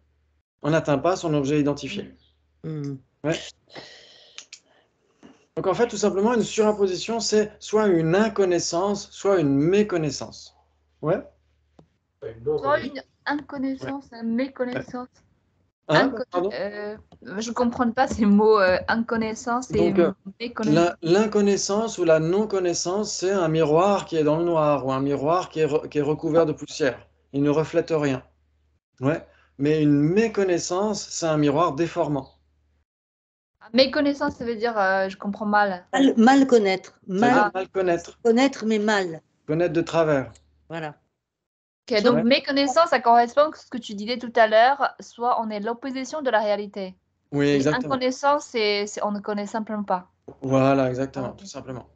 on n'atteint pas son objet identifié. Hmm. Ouais. Donc en fait, tout simplement, une surimposition, c'est soit une inconnaissance, soit une méconnaissance. Ouais. Soit une inconnaissance, une méconnaissance. Hein, pardon? Je ne comprends pas ces mots inconnaissance et Donc, méconnaissance. l'inconnaissance ou la non-connaissance, c'est un miroir qui est dans le noir ou un miroir qui est recouvert de poussière. Il ne reflète rien. Ouais. Mais une méconnaissance, c'est un miroir déformant. Méconnaissance, ça veut dire je comprends mal. Mal connaître. Ça veut dire Mal mal connaître. connaître, mais mal. Connaître de travers. Voilà. Ok, donc Ouais. méconnaissance, ça correspond à ce que tu disais tout à l'heure, soit on est l'opposition de la réalité. Oui, Et exactement. inconnaissance, c'est on ne connaît simplement pas. Voilà, exactement, tout simplement.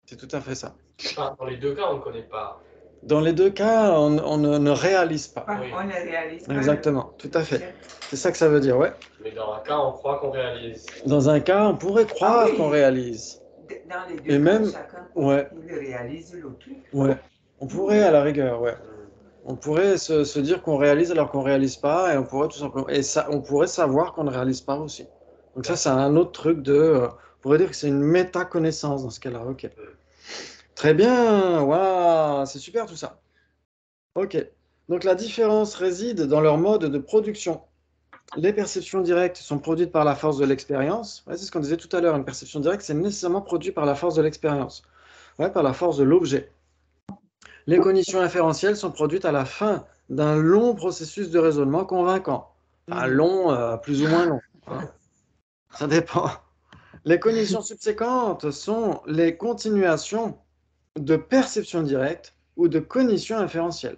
C'est tout à fait ça. Enfin, dans les deux cas, on ne connaît pas. Dans les deux cas, on ne réalise pas. Oui. On ne réalise pas. Exactement, tout à fait. C'est ça que ça veut dire, ouais. Mais dans un cas, on croit qu'on réalise. Dans un cas, on pourrait croire Ah oui. qu'on réalise. Dans les deux Et cas, même- chacun ouais. il réalise l'autre. Ouais. On pourrait, à la rigueur, ouais. On pourrait se dire qu'on réalise alors qu'on réalise pas, et on pourrait tout simplement, et ça, on pourrait savoir qu'on ne réalise pas aussi. Donc ça, c'est un autre truc on pourrait dire que c'est une méta-connaissance dans ce cas-là. Ok. Très bien. Waouh, c'est super tout ça. Ok. Donc la différence réside dans leur mode de production. Les perceptions directes sont produites par la force de l'expérience. Ouais, c'est ce qu'on disait tout à l'heure. Une perception directe, c'est nécessairement produit par la force de l'expérience. Ouais, par la force de l'objet. Les cognitions inférentielles sont produites à la fin d'un long processus de raisonnement convaincant. Enfin, long, plus ou moins long, hein. Ça dépend. Les cognitions subséquentes sont les continuations de perception directe ou de cognition inférentielle.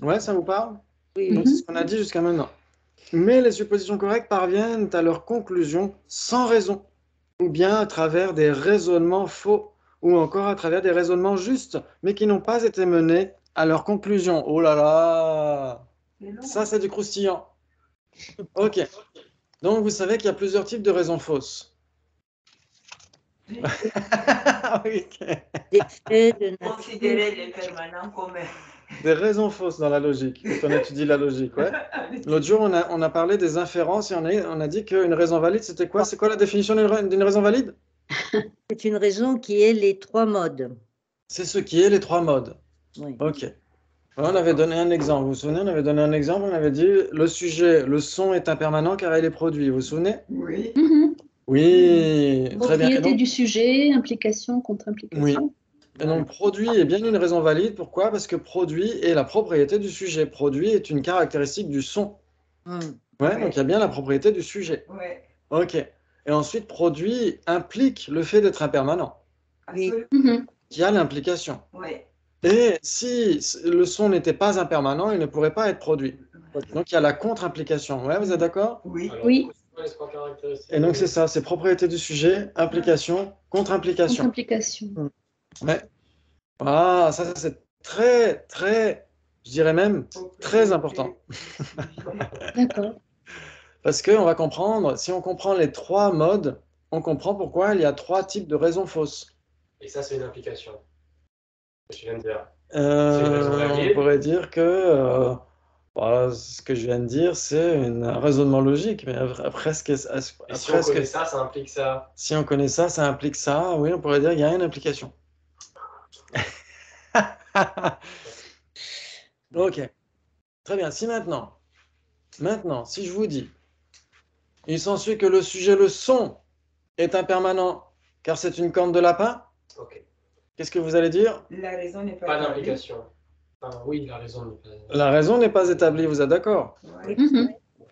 Ouais, ça vous parle? Oui, Donc, c'est ce qu'on a dit jusqu'à maintenant. Mais les suppositions correctes parviennent à leur conclusion sans raison, ou bien à travers des raisonnements faux, ou encore à travers des raisonnements justes, mais qui n'ont pas été menés Alors, conclusion. Oh là là. C'est long. Ça, c'est du croustillant. Ok. Donc, vous savez qu'il y a plusieurs types de raisons fausses. Oui, ok. Des faits de nature. Considérer les permanents comme Des raisons fausses dans la logique. Quand on étudie la logique, ouais. L'autre jour, on a parlé des inférences et on a dit qu'une raison valide, c'était quoi? C'est quoi la définition d'une raison valide? C'est une raison qui est les trois modes. C'est ce qui est les trois modes. Oui. Ok. On avait donné un exemple. Vous vous souvenez? On avait donné un exemple. On avait dit le sujet, le son est impermanent car il est produit. Vous vous souvenez? Oui. Mhm. Oui, très bien. Et Propriété donc, du sujet, implication, contre-implication. et donc, produit est bien une raison valide. Pourquoi? Parce que produit est la propriété du sujet. Produit est une caractéristique du son. Ouais, donc il y a bien la propriété du sujet. Ouais. Ok. Et ensuite, produit implique le fait d'être impermanent, Absolument. Mhm. qui a l'implication. Ouais. Et si le son n'était pas impermanent, il ne pourrait pas être produit. Donc il y a la contre-implication. Ouais, vous êtes d'accord? Oui. Alors, Oui. c'est quoi les trois caractéristiques? Et donc c'est ça, c'est propriété du sujet, implication, contre-implication. Contre-implication. Ouais. Ah, ça c'est très, très, je dirais même très important. D'accord. Parce qu'on va comprendre, si on comprend les trois modes, on comprend pourquoi il y a trois types de raisons fausses. Et ça, c'est une implication. Ce que tu viens de dire. C'est une raison valide. On pourrait dire que bah, ce que je viens de dire, c'est un raisonnement logique, mais presque, Et si on presque, connaît ça, ça implique ça. si on connaît ça, ça implique ça. Oui, on pourrait dire qu'il y a une implication. Ok, très bien. Si maintenant, si je vous dis, il s'ensuit que le sujet, le son, est impermanent, car c'est une corne de lapin, Ok. qu'est-ce que vous allez dire? La raison n'est pas Pas établie. d'implication. Enfin, oui, la raison n'est pas. La raison n'est pas établie, vous êtes d'accord? Ouais. Mhm.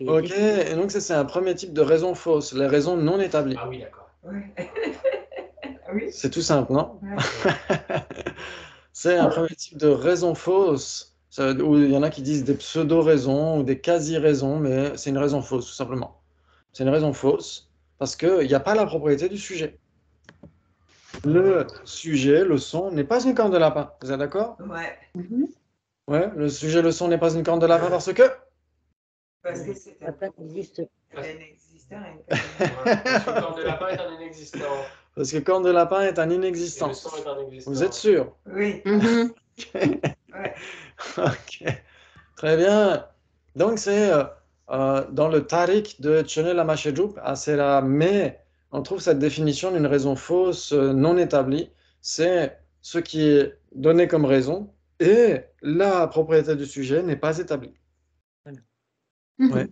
Ok, et donc ça, c'est un premier type de raison fausse, les raisons non établies. Ah oui, d'accord. Ouais. Oui. C'est tout simple, non? Ouais. C'est un premier type de raison fausse, où il y en a qui disent des pseudo-raisons ou des quasi-raisons, mais c'est une raison fausse, tout simplement. C'est une raison fausse parce qu'il n'y a pas la propriété du sujet. Le sujet, le son, n'est pas une corne de lapin. Vous êtes d'accord? Ouais. Mhm. Ouais, le sujet, le son n'est pas une corne de lapin parce que... Parce que c'est La pâte existe. un inexistant. Parce que le corps de lapin est un inexistant. Parce que corne de lapin est un Et inexistant. le son est un existant. Vous êtes sûr? Oui. Mhm. Ouais. Ok, très bien. Donc, c'est dans le Tariq de Chenel Amashedjoub, à Sera, mais on trouve cette définition d'une raison fausse non établie. C'est ce qui est donné comme raison et la propriété du sujet n'est pas établie. Mhm. Ouais.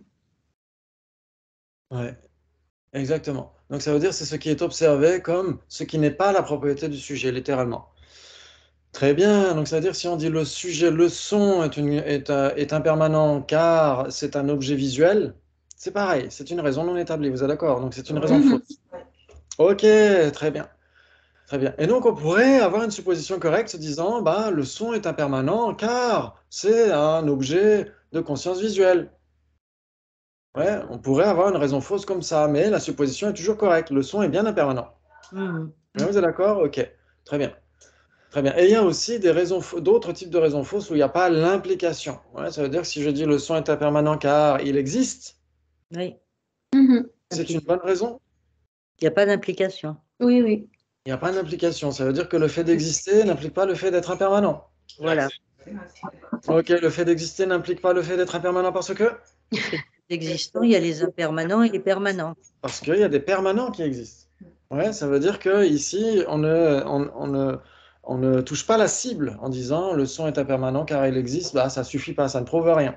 Ouais, exactement. Donc, ça veut dire c'est ce qui est observé comme ce qui n'est pas la propriété du sujet, littéralement. Très bien, donc ça veut dire si on dit le sujet, le son est impermanent car c'est un objet visuel, c'est pareil, c'est une raison non établie, vous êtes d'accord? Donc c'est une raison Mhm. fausse. Ok, très bien. Très bien. Et donc on pourrait avoir une supposition correcte se disant, bah, le son est impermanent car c'est un objet de conscience visuelle. Ouais, on pourrait avoir une raison fausse comme ça, mais la supposition est toujours correcte, le son est bien impermanent. Mhm. Ouais, vous êtes d'accord? Ok, très bien. Très bien. Et il y a aussi des raisons, d'autres types de raisons fausses où il n'y a pas l'implication. Ouais, ça veut dire que si je dis le son est impermanent car il existe, Oui, Mhm. c'est une bonne raison. il n'y a pas d'implication. Oui, oui. Il n'y a pas d'implication. Ça veut dire que le fait d'exister n'implique pas le fait d'être impermanent. Voilà. Ok, le fait d'exister n'implique pas le fait d'être impermanent parce que? Existant, il y a les impermanents et les permanents. Parce qu'il y a des permanents qui existent. Ouais, ça veut dire que ici, on ne touche pas la cible en disant le son est impermanent car il existe. Bah, ça suffit pas, ça ne prouve rien.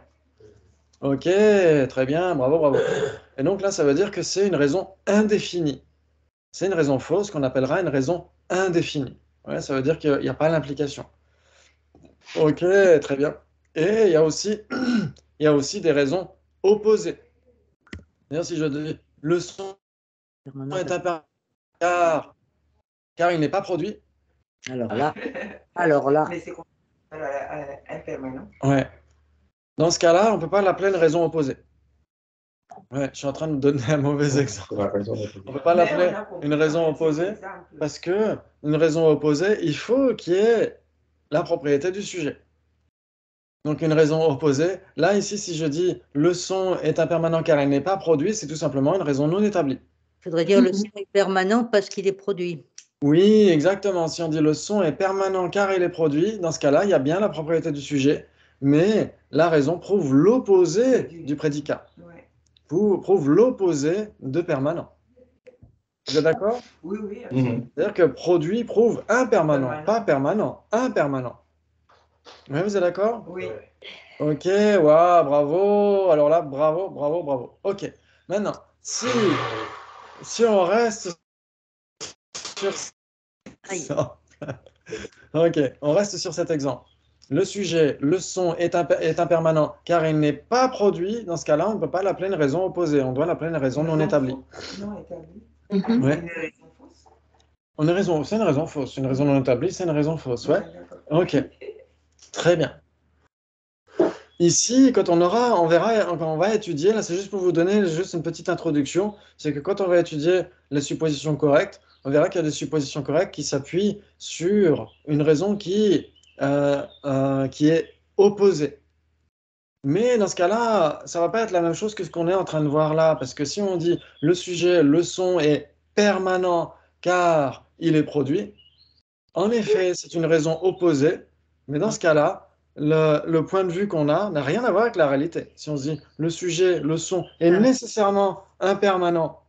Ok, très bien, bravo, bravo. Et donc là, ça veut dire que c'est une raison indéfinie. C'est une raison fausse qu'on appellera une raison indéfinie. Ouais, ça veut dire qu'il n'y a pas l'implication. Ok, très bien. Et il y a aussi, il y a aussi des raisons opposées. C'est-à-dire si je dis le son Permanent, est impermanent car il n'est pas produit. alors là, Mais c'est impermanent. Ouais. Dans ce cas-là, on ne peut pas l'appeler une raison opposée. Ouais, je suis en train de vous donner un mauvais exemple. C'est la raison. On ne peut pas Mais l'appeler on a compris une raison par cet opposée exemple. parce que une raison opposée, il faut qu'il y ait la propriété du sujet. Donc une raison opposée. Là, ici, si je dis le son est impermanent car il n'est pas produit, c'est tout simplement une raison non établie. Il faudrait dire le son est permanent parce qu'il est produit. Oui, exactement. Si on dit le son est permanent car il est produit, dans ce cas-là, il y a bien la propriété du sujet, mais la raison prouve l'opposé du prédicat, Ouais. prouve l'opposé de permanent. Vous êtes d'accord? Oui, oui, absolument. C'est-à-dire que produit prouve impermanent, pas permanent, impermanent. Oui, vous êtes d'accord? Oui. Ok, waouh, bravo. Alors là, bravo, bravo, bravo. Ok. Maintenant, si on reste sur ça. Ok, on reste sur cet exemple. Le sujet, le son est impermanent car il n'est pas produit. Dans ce cas-là, on ne peut pas l'appeler une raison opposée. On doit l'appeler une raison non établie. Non établie. Ouais. Une raison fausse. C'est une raison fausse. Une raison non établie, c'est une raison fausse. Ouais. D'accord. Ok. Très bien. Ici, quand on verra, quand on va étudier, là c'est juste pour vous donner juste une petite introduction, c'est que quand on va étudier les suppositions correctes, on verra qu'il y a des suppositions correctes qui s'appuient sur une raison qui est opposée. Mais dans ce cas-là, ça ne va pas être la même chose que ce qu'on est en train de voir là, parce que si on dit le sujet, le son est permanent car il est produit, en effet, c'est une raison opposée, mais dans ce cas-là, le point de vue qu'on a n'a rien à voir avec la réalité. Si on se dit le sujet, le son est nécessairement impermanent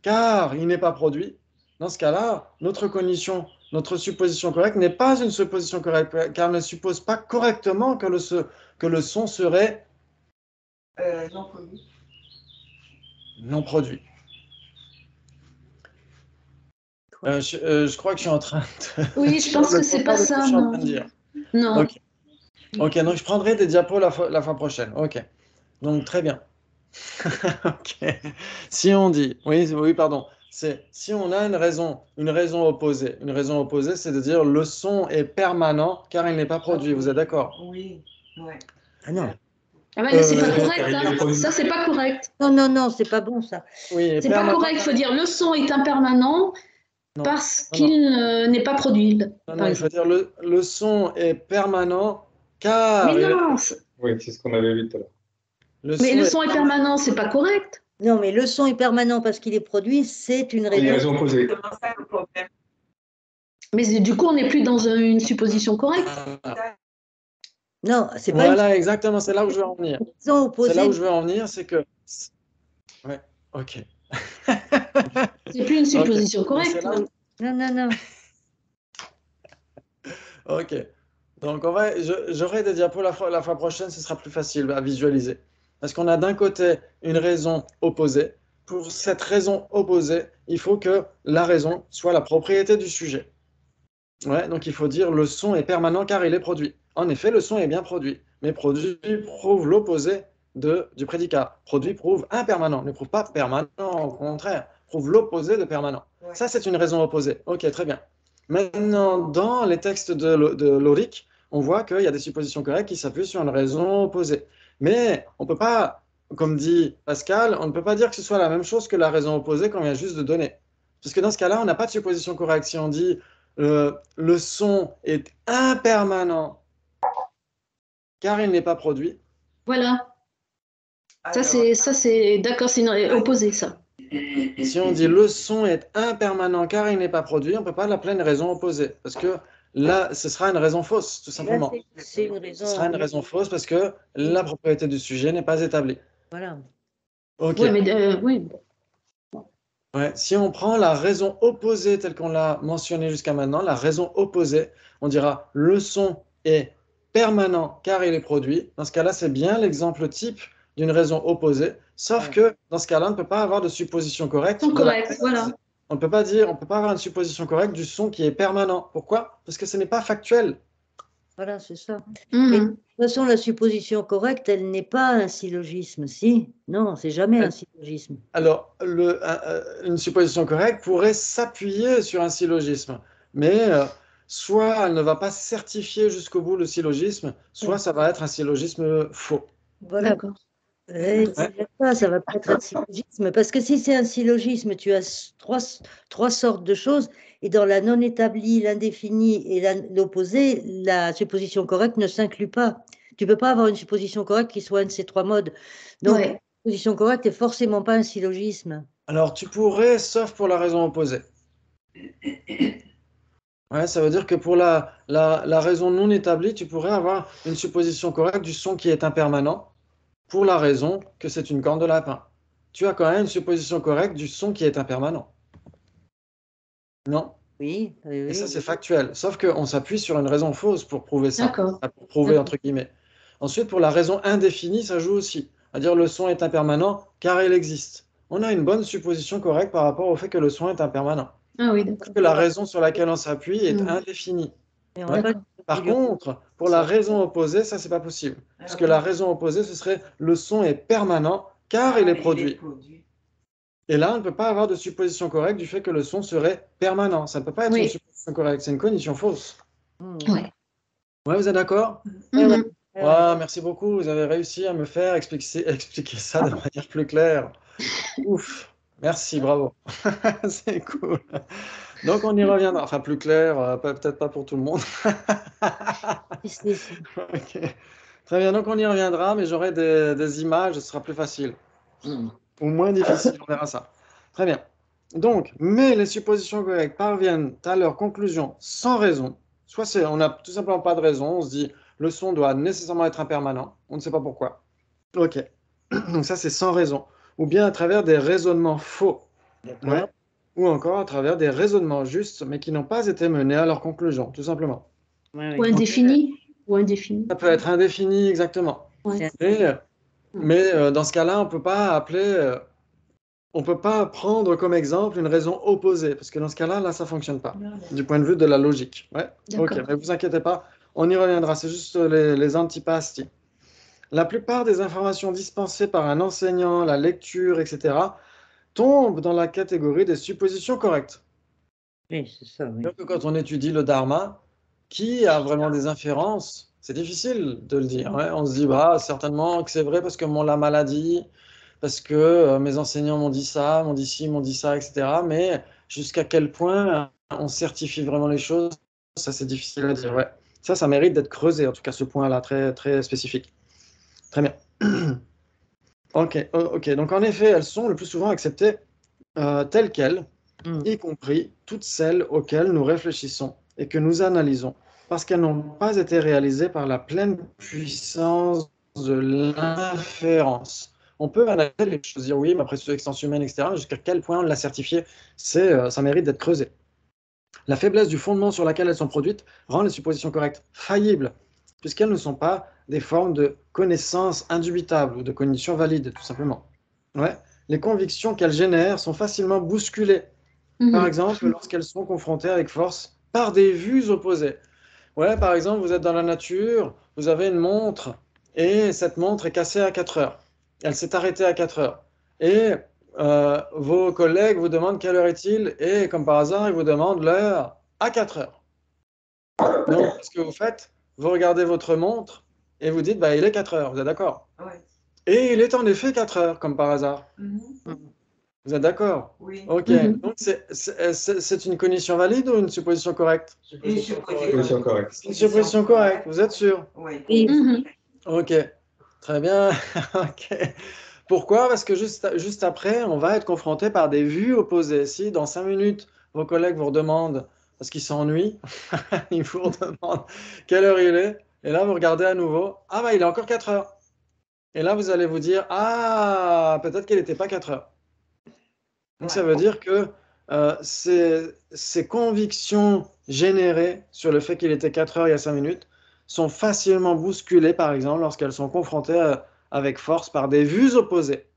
car il n'est pas produit, dans ce cas-là, notre cognition, notre supposition correcte n'est pas une supposition correcte car elle ne suppose pas correctement que le son serait Non produit. non produit. Je crois que je suis en train de... Oui, je pense que c'est pas ça, non. Non. Ok. Ok, donc je prendrai des diapos la fois prochaine. Ok. Donc très bien. Ok. Si on dit, oui, pardon. Si on a une raison opposée. Une raison opposée, c'est de dire le son est permanent car il n'est pas produit. Vous êtes d'accord? Oui. Ouais. Ah non. Ah ben, c'est pas correct, hein. Ça, c'est pas correct. Non, c'est pas bon ça. Oui, c'est pas correct, il faut dire le son est impermanent parce qu'il n'est pas produit. Non, il faut dire le son est permanent car... Mais non. Oui, c'est ce qu'on avait vu tout à l'heure. Mais le son est permanent, c'est pas correct. Non, mais le son est permanent parce qu'il est produit, c'est une raison opposée. C'est ça le problème. Mais du coup, on n'est plus dans une supposition correcte. Non, c'est pas Voilà, exactement, c'est là où je veux en venir. C'est là où je veux en venir, c'est que... Ouais, ok. C'est plus une supposition correcte. Non. Ok. Donc, j'aurai des diapos la fois prochaine, ce sera plus facile à visualiser. Parce qu'on a d'un côté une raison opposée. Pour cette raison opposée, il faut que la raison soit la propriété du sujet. Ouais, donc il faut dire le son est permanent car il est produit. En effet, le son est bien produit, mais produit prouve l'opposé du prédicat. Produit prouve impermanent, ne prouve pas permanent, au contraire, prouve l'opposé de permanent. Ouais. Ça, c'est une raison opposée. Ok, très bien. Maintenant, dans les textes de Loric, on voit qu'il y a des suppositions correctes qui s'appuient sur une raison opposée. Mais on ne peut pas, comme dit Pascal, on ne peut pas dire que ce soit la même chose que la raison opposée qu'on vient juste de donner. Parce que dans ce cas-là, on n'a pas de supposition correcte. Si on dit le son est impermanent car il n'est pas produit. Voilà. Ça, c'est d'accord, c'est opposé, ça. Si on dit le son est impermanent car il n'est pas produit, on ne peut pas l'appeler une raison opposée. Parce que là, ce sera une raison fausse, tout simplement. C'est une raison... Ce sera une raison fausse parce que la propriété du sujet n'est pas établie. Voilà. Ok. Oui, mais oui. Ouais, si on prend la raison opposée telle qu'on l'a mentionnée jusqu'à maintenant, la raison opposée, on dira le son est permanent car il est produit. Dans ce cas-là, c'est bien l'exemple type d'une raison opposée, sauf que dans ce cas-là, on ne peut pas avoir de supposition correcte. Voilà. On ne peut pas avoir une supposition correcte du son qui est permanent. Pourquoi? Parce que ce n'est pas factuel. Voilà, c'est ça. Et de toute façon, la supposition correcte, elle n'est pas un syllogisme, si? Non, c'est jamais un syllogisme. Alors, une supposition correcte pourrait s'appuyer sur un syllogisme, mais soit elle ne va pas certifier jusqu'au bout le syllogisme, soit ça va être un syllogisme faux. Voilà. Ça va pas être un syllogisme, parce que si c'est un syllogisme, tu as trois sortes de choses, et dans la non établie, l'indéfinie et l'opposé, la supposition correcte ne s'inclut pas. Tu peux pas avoir une supposition correcte qui soit un de ces 3 modes. Donc, Ouais. une supposition correcte n'est forcément pas un syllogisme. Alors, tu pourrais, sauf pour la raison opposée. Ouais, ça veut dire que pour la raison non établie, tu pourrais avoir une supposition correcte du son qui est impermanent pour la raison que c'est une corne de lapin. Tu as quand même une supposition correcte du son qui est impermanent. Non? Oui, oui, Et ça, oui. c'est factuel. Sauf qu'on s'appuie sur une raison fausse pour prouver ça. D'accord. Pour prouver, entre guillemets. Ensuite, pour la raison indéfinie, ça joue aussi. C'est-à-dire le son est impermanent car il existe. On a une bonne supposition correcte par rapport au fait que le son est impermanent. Ah oui, Parce d'accord. que la raison sur laquelle on s'appuie est Mm. indéfinie. Et on Ouais. n'a pas D'accord. Par contre, pour la raison opposée, ça, c'est pas possible. Parce que la raison opposée, ce serait le son est permanent car il est produit. Et là, on ne peut pas avoir de supposition correcte du fait que le son serait permanent. Ça ne peut pas être Oui. une supposition correcte, c'est une condition fausse. Ouais. Ouais, vous êtes d'accord? Mhm. Ah, merci beaucoup, vous avez réussi à me faire expliquer ça de manière plus claire. Ouf, merci, bravo. C'est cool. Donc on y reviendra, enfin plus clair, peut-être pas pour tout le monde. Ok. Très bien, donc on y reviendra, mais j'aurai des images, ce sera plus facile. Ou moins difficile, on verra ça. Très bien. Donc, mais les suppositions correctes parviennent à leur conclusion sans raison. Soit on n'a tout simplement pas de raison, on se dit le son doit nécessairement être impermanent, on ne sait pas pourquoi. Ok, donc ça c'est sans raison. Ou bien à travers des raisonnements faux. Ouais. Ou encore à travers des raisonnements justes, mais qui n'ont pas été menés à leur conclusion, tout simplement. Ou indéfini. Ou indéfini. Ça peut être indéfini, exactement. Ouais. Mais dans ce cas-là, on peut pas appeler, on peut pas prendre comme exemple une raison opposée, parce que dans ce cas-là, là, ça fonctionne pas, du point de vue de la logique. Ouais. Ok, D'accord. mais vous inquiétez pas, on y reviendra. C'est juste les antipasti. La plupart des informations dispensées par un enseignant, la lecture, etc., tombent dans la catégorie des suppositions correctes. Oui, c'est ça, oui. Donc, quand on étudie le dharma, qui a vraiment des inférences? C'est difficile de le dire. Ouais. On se dit, bah, certainement que c'est vrai parce que mon lama l'a dit, parce que mes enseignants m'ont dit ça, m'ont dit ci, m'ont dit ça, etc. Mais jusqu'à quel point on certifie vraiment les choses, ça c'est difficile à dire. Ouais. Ça mérite d'être creusé, en tout cas ce point-là, très, très spécifique. Très bien. Ok. Donc en effet, elles sont le plus souvent acceptées telles quelles, y compris toutes celles auxquelles nous réfléchissons et que nous analysons, parce qu'elles n'ont pas été réalisées par la pleine puissance de l'inférence. On peut analyser les choses, dire oui, mais après sous l'extension humaine, etc., jusqu'à quel point on l'a certifié, ça mérite d'être creusé. La faiblesse du fondement sur laquelle elles sont produites rend les suppositions correctes faillibles, puisqu'elles ne sont pas des formes de connaissances indubitables ou de cognition valide, tout simplement. Ouais. Les convictions qu'elles génèrent sont facilement bousculées, par exemple lorsqu'elles sont confrontées avec force par des vues opposées. Ouais, par exemple, vous êtes dans la nature, vous avez une montre, et cette montre est cassée à 4 heures. Elle s'est arrêtée à 4 heures. Et vos collègues vous demandent quelle heure est-il, et comme par hasard, ils vous demandent l'heure à 4 heures. Donc, ce que vous faites, vous regardez votre montre, et vous dites, bah, il est 4 heures, vous êtes d'accord? Ouais. Et il est en effet 4 heures, comme par hasard. Vous êtes d'accord? Oui. Ok. Donc, c'est une cognition valide ou une supposition correcte? Une Supposition correcte. Une supposition correcte, vous êtes sûr? Oui. Ok. Très bien. Ok. Pourquoi? Parce que juste après, on va être confronté par des vues opposées. Si dans 5 minutes, vos collègues vous redemandent, parce qu'ils s'ennuient, ils vous redemandent quelle heure il est, et là, vous regardez à nouveau, ah bah, il est encore 4 heures. Et là, vous allez vous dire, ah, peut-être qu'il n'était pas 4 heures. Donc, ça veut dire que ces convictions générées sur le fait qu'il était 4 heures il y a 5 minutes sont facilement bousculées, par exemple, lorsqu'elles sont confrontées avec force par des vues opposées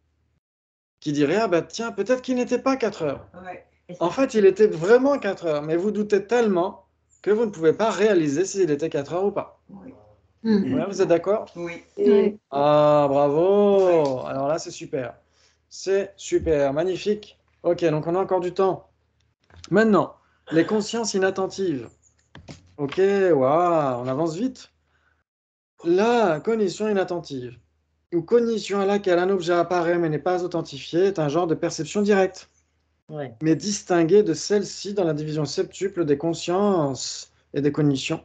qui diraient, ah ben tiens, peut-être qu'il n'était pas 4 heures. Ouais. En fait, il était vraiment 4 heures, mais vous doutez tellement que vous ne pouvez pas réaliser s'il était 4 heures ou pas. Oui. Ouais, vous êtes d'accord? Oui. Ouais. Ah, bravo! Alors là, c'est super. C'est super, magnifique. Ok, donc on a encore du temps. Maintenant, les consciences inattentives. Ok, waouh, on avance vite. La cognition inattentive, ou cognition à laquelle un objet apparaît mais n'est pas authentifié, est un genre de perception directe, Ouais. mais distinguée de celle-ci dans la division septuple des consciences et des cognitions.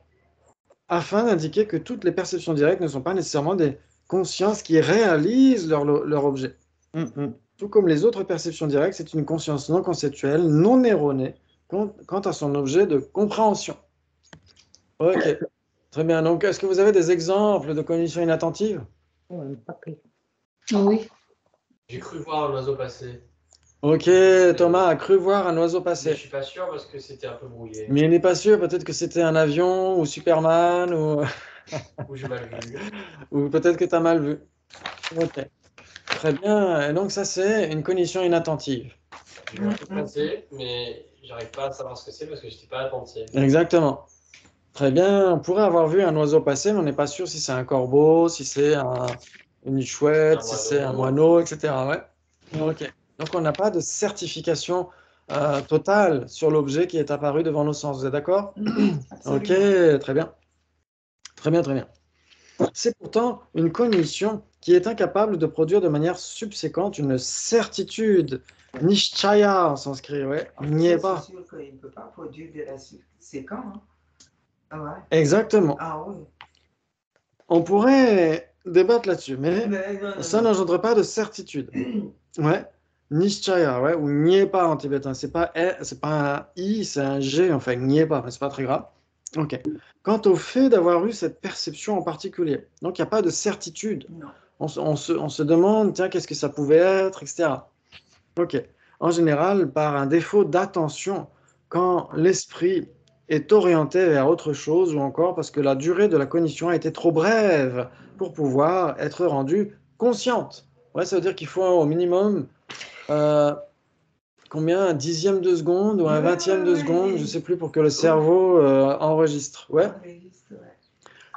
afin d'indiquer que toutes les perceptions directes ne sont pas nécessairement des consciences qui réalisent leur objet. Tout comme les autres perceptions directes, c'est une conscience non conceptuelle, non erronée, quant à son objet de compréhension. Ok, très bien. Donc, est-ce que vous avez des exemples de cognition inattentive? Oui. J'ai cru voir un oiseau passer. Ok, Thomas a cru voir un oiseau Mais passer. je suis pas sûr parce que c'était un peu brouillé. Mais il n'est pas sûr, peut-être que c'était un avion ou Superman ou, Ou j'ai mal vu. ou peut-être que tu as mal vu. Ok, très bien. Et donc ça, c'est une cognition inattentive. J'ai vu un truc passer, mais j'arrive pas à savoir ce que c'est parce que j'étais pas attentif. Exactement. Très bien. On pourrait avoir vu un oiseau passer, mais on n'est pas sûr si c'est un corbeau, si c'est une chouette, si c'est un moineau, etc. Ouais. Ok. Donc on n'a pas de certification totale sur l'objet qui est apparu devant nos sens. Vous êtes d'accord? Ok, très bien. Très bien, très bien. C'est pourtant une cognition qui est incapable de produire de manière subséquente une certitude. Nishchaya en sanskrit, ouais. N'y est pas. C'est sûr qu'il ne peut pas produire de la séquence. Hein. Ah ouais. Exactement. Ah oui. On pourrait débattre là-dessus, mais non, ça n'engendre pas de certitude. Ouais. Nishchaya, ouais, ou n'y est pas en tibétain. C'est pas un I, c'est un G, enfin, n'y est pas, mais c'est pas très grave. Ok. Quant au fait d'avoir eu cette perception en particulier, donc il n'y a pas de certitude. Non. On se demande, tiens, qu'est-ce que ça pouvait être, etc. Ok. En général, par un défaut d'attention, quand l'esprit est orienté vers autre chose, ou encore parce que la durée de la cognition a été trop brève pour pouvoir être rendue consciente. Ouais, ça veut dire qu'il faut au minimum combien? Un dixième de seconde ou un vingtième de seconde, je ne sais plus, pour que le cerveau enregistre. Ouais.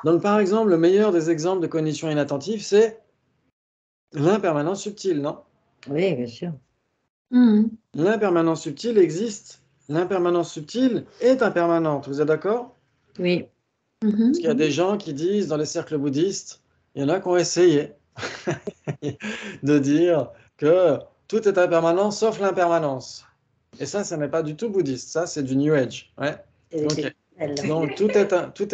Donc, par exemple, le meilleur des exemples de cognition inattentive, c'est l'impermanence subtile, non? Oui, bien sûr. L'impermanence subtile existe. L'impermanence subtile est impermanente. Vous êtes d'accord? Oui. Parce qu'il y a des gens qui disent dans les cercles bouddhistes, il y en a qui ont essayé de dire que tout est impermanent sauf l'impermanence. Et ça n'est pas du tout bouddhiste. Ça, c'est du New Age. Ouais. Donc, tout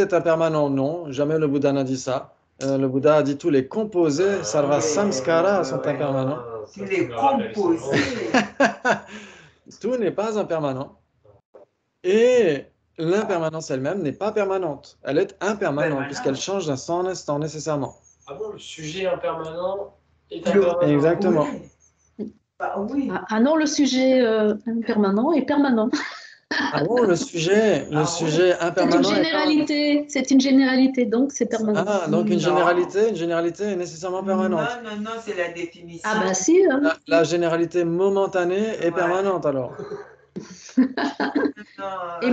est impermanent. Non, jamais le Bouddha n'a dit ça. Le Bouddha a dit tous les composés, sarva samskara, sont impermanents. Tous les composés. Tout n'est pas impermanent. Et l'impermanence elle-même n'est pas permanente. Elle est impermanente puisqu'elle change d'instant en instant nécessairement. Ah bon, le sujet impermanent est impermanent. Exactement. Oui. Bah, oui. Ah non, le sujet impermanent est permanent. Ah bon, le sujet impermanent. C'est une généralité, donc c'est permanent. Ah, donc une généralité est nécessairement permanente. Non, c'est la définition. Ah bah si. Hein. La généralité momentanée est permanente alors. Et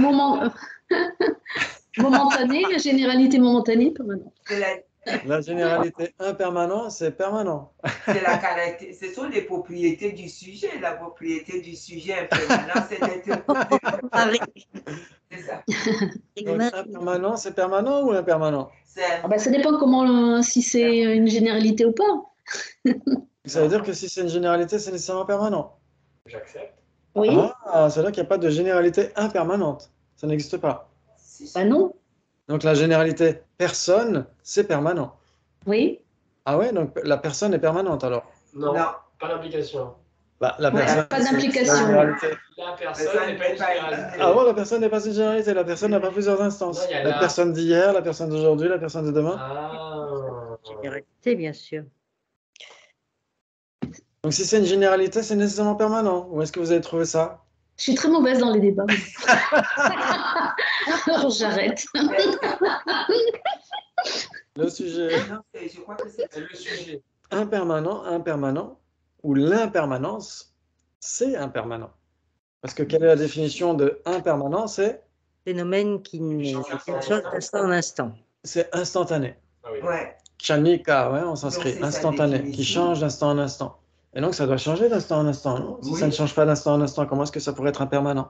momentanée, la généralité momentanée est permanente. La généralité impermanente, c'est permanent. Ce sont les propriétés du sujet. La propriété du sujet impermanent, c'est d'être. C'est ça. Donc, impermanent, c'est permanent ou impermanent? Ah bah, ça dépend comment, si c'est une généralité ou pas. Ça veut dire que si c'est une généralité, c'est nécessairement permanent. J'accepte. Oui. Ah, ça veut dire qu'il n'y a pas de généralité impermanente. Ça n'existe pas. Bah non. Donc la généralité personne, c'est permanent. Oui. Ah ouais, donc la personne est permanente alors? Non, pas d'implication. Bah, la personne, pas d'implication. La personne n'est pas une généralité. Ah bon, la personne n'est pas une généralité, la personne n'a pas plusieurs instances. Non, la personne d'hier, la personne d'aujourd'hui, la personne de demain. Ah. Généralité, bien sûr. Donc si c'est une généralité, c'est nécessairement permanent. Où est-ce que vous avez trouvé ça? Je suis très mauvaise dans les débats. Alors j'arrête. Le sujet. Je crois que c'est le sujet. Impermanent, ou l'impermanence, c'est impermanent. Parce que quelle est la définition de impermanent? C'est phénomène qui change d'instant en instant. C'est instantané. Ah oui. Ouais. Chanika, ouais, on s'inscrit, instantané, qui change d'instant en instant. Et donc ça doit changer d'instant en instant, non? Si ça ne change pas d'instant en instant, comment est-ce que ça pourrait être impermanent?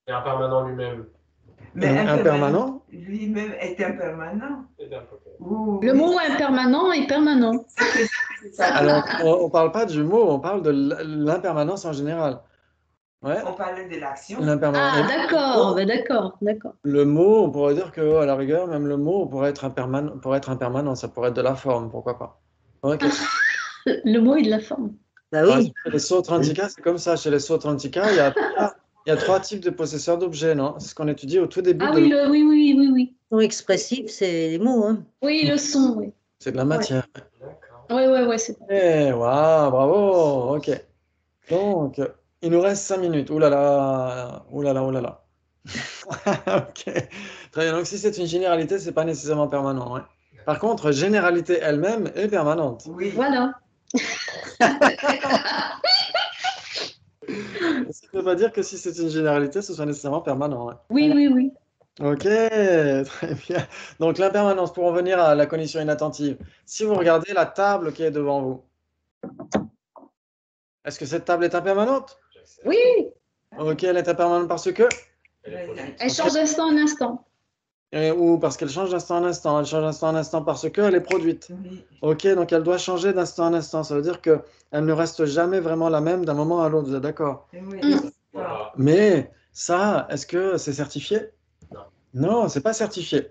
C'est impermanent lui-même. Mais impermanent lui-même est impermanent. Le mot impermanent est permanent. Alors, on ne parle pas du mot, on parle de l'impermanence en général. Ouais. On parlait de l'action. Ah, d'accord, bah, d'accord. Le mot, on pourrait dire que, à la rigueur, même le mot pourrait être impermanent, ça pourrait être de la forme, pourquoi pas. Ok. Le mot est de la forme. Bah Ouais, oui. chez les Sautrantika, c'est comme ça. Chez les Sautrantika, il y a trois types de possesseurs d'objets, non? C'est ce qu'on étudie au tout début Ah de oui, oui. Le son expressif, c'est les mots. Hein. Oui, le son, oui. C'est de la matière. D'accord. Ouais, c'est Eh, waouh, bravo, ok. Donc, il nous reste 5 minutes. Ouh là là, ouh là là, ouh là là. Ok, très bien. Donc, si c'est une généralité, c'est pas nécessairement permanent. Ouais. Par contre, généralité elle-même est permanente. Oui. Voilà. Ça ne veut pas dire que si c'est une généralité, ce soit nécessairement permanent. Ouais. Oui. Ok, très bien. Donc, l'impermanence, pour en venir à la cognition inattentive. Si vous regardez la table qui est devant vous, est-ce que cette table est impermanente? Oui, Ok, elle est impermanente parce que? elle change d'instant en instant. Ou parce qu'elle change d'instant en instant. Elle change d'instant en instant parce qu'elle est produite. Oui. Ok, donc elle doit changer d'instant en instant. Ça veut dire qu'elle ne reste jamais vraiment la même d'un moment à l'autre. Vous êtes d'accord? Oui. Voilà. Mais ça, est-ce que c'est certifié? Non. Non, c'est pas certifié.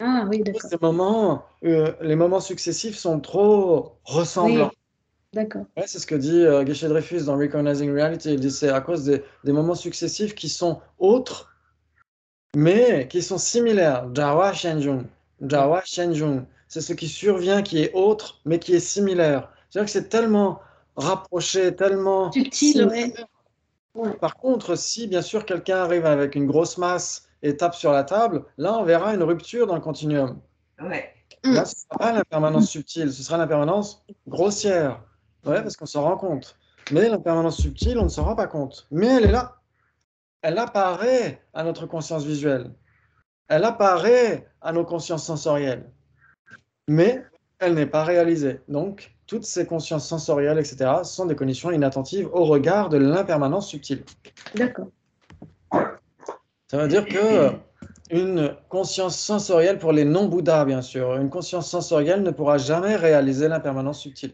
Ah oui, d'accord. Ces moments, les moments successifs sont trop ressemblants. Oui, d'accord. Ouais, c'est ce que dit Geshe-Dreyfus dans Recognizing Reality. Il dit c'est à cause des moments successifs qui sont autres, mais qui sont similaires. Jawa Shenjun. Jawa Shenjun. C'est ce qui survient qui est autre, mais qui est similaire. C'est-à-dire que c'est tellement rapproché, tellement Subtil, similaire. ouais. Par contre, si bien sûr quelqu'un arrive avec une grosse masse et tape sur la table, là on verra une rupture dans le continuum. Ouais. Là, ce ne sera pas l'impermanence subtile, ce sera l'impermanence grossière. Ouais, parce qu'on s'en rend compte. Mais l'impermanence subtile, on ne s'en rend pas compte. Mais elle est là. Elle apparaît à notre conscience visuelle. Elle apparaît à nos consciences sensorielles. Mais elle n'est pas réalisée. Donc, toutes ces consciences sensorielles, etc., sont des conditions inattentives au regard de l'impermanence subtile. D'accord. Ça veut dire que une conscience sensorielle, pour les non-bouddhas, bien sûr, une conscience sensorielle ne pourra jamais réaliser l'impermanence subtile.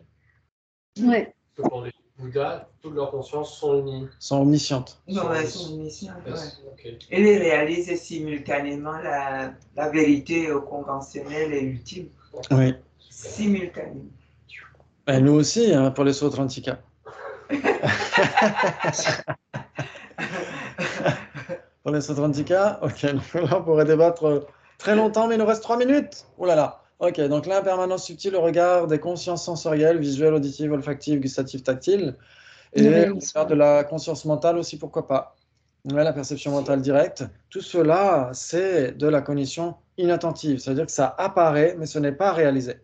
Ouais. Parce que pour les Bouddhas, toutes leurs consciences sont unies. Sont omniscientes. Non, elles sont omniscientes. Ouais. Ouais. Ok. Et les réalisent simultanément la vérité conventionnelle et ultime. Oui. Simultanément. Et nous aussi, hein, pour les Sautrantika. Pour les Sautrantika, ok, là on pourrait débattre très longtemps, mais il nous reste 3 minutes. Ouh là là. Ok, donc l'impermanence subtile au regard des consciences sensorielles, visuelles, auditives, olfactives, gustatives, tactiles, et au regard de la conscience mentale aussi, pourquoi pas. Ouais, la perception mentale directe. Tout cela, c'est de la cognition inattentive, c'est-à-dire que ça apparaît, mais ce n'est pas réalisé.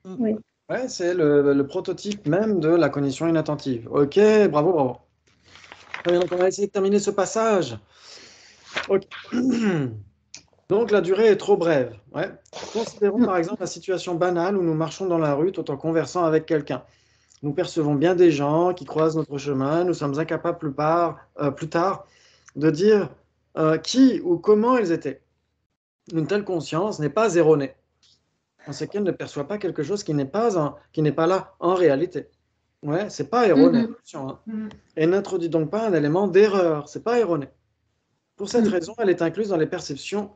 Oui. Ouais, c'est le prototype même de la cognition inattentive. Ok, bravo, bravo. Très bien, donc on va essayer de terminer ce passage. Ok. Donc la durée est trop brève. Ouais. Considérons par exemple la situation banale où nous marchons dans la rue tout en conversant avec quelqu'un. Nous percevons bien des gens qui croisent notre chemin. Nous sommes incapables plus tard de dire qui ou comment ils étaient. Une telle conscience n'est pas erronée. On sait qu'elle ne perçoit pas quelque chose qui n'est pas là en réalité. Ouais, c'est pas erroné. Attention, hein. Et n'introduit donc pas un élément d'erreur. C'est pas erroné. Pour cette raison, elle est incluse dans les perceptions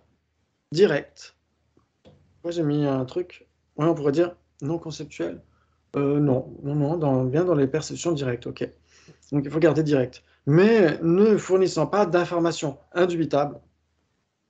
directes. Moi, j'ai mis un truc. Ouais, on pourrait dire non conceptuel. Non, bien dans les perceptions directes. Ok. Donc il faut garder direct. Mais ne fournissant pas d'informations indubitables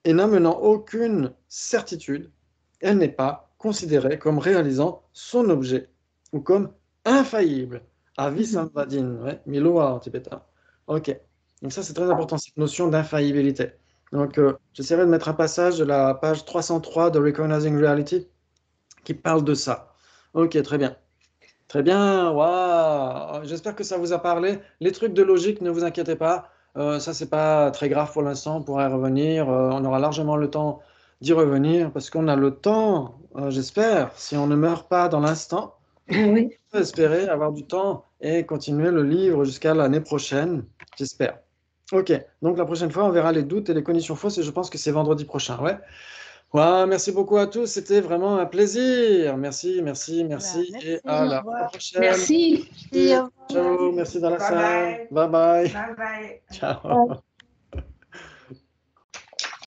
et n'amenant aucune certitude, elle n'est pas considérée comme réalisant son objet ou comme infaillible. Avisamvadin, ouais, Miloa en tibétain. Ok. Donc ça, c'est très important, cette notion d'infaillibilité. Donc, j'essaierai de mettre un passage de la page 303 de Recognizing Reality qui parle de ça. Ok, très bien. Très bien, waouh! J'espère que ça vous a parlé. Les trucs de logique, ne vous inquiétez pas. Ça, c'est pas très grave pour l'instant. On pourra y revenir. On aura largement le temps d'y revenir parce qu'on a le temps, j'espère, si on ne meurt pas dans l'instant. Oui. On peut espérer avoir du temps et continuer le livre jusqu'à l'année prochaine, j'espère. Ok, donc la prochaine fois, on verra les doutes et les conditions fausses et je pense que c'est vendredi prochain, ouais. Ouais, merci beaucoup à tous, c'était vraiment un plaisir. Merci, merci, merci. Voilà, Et merci. à Au la revoir. prochaine. Merci. Merci, au revoir. Ciao, merci dans la Bye salle. bye. Bye bye. Bye bye. Ciao.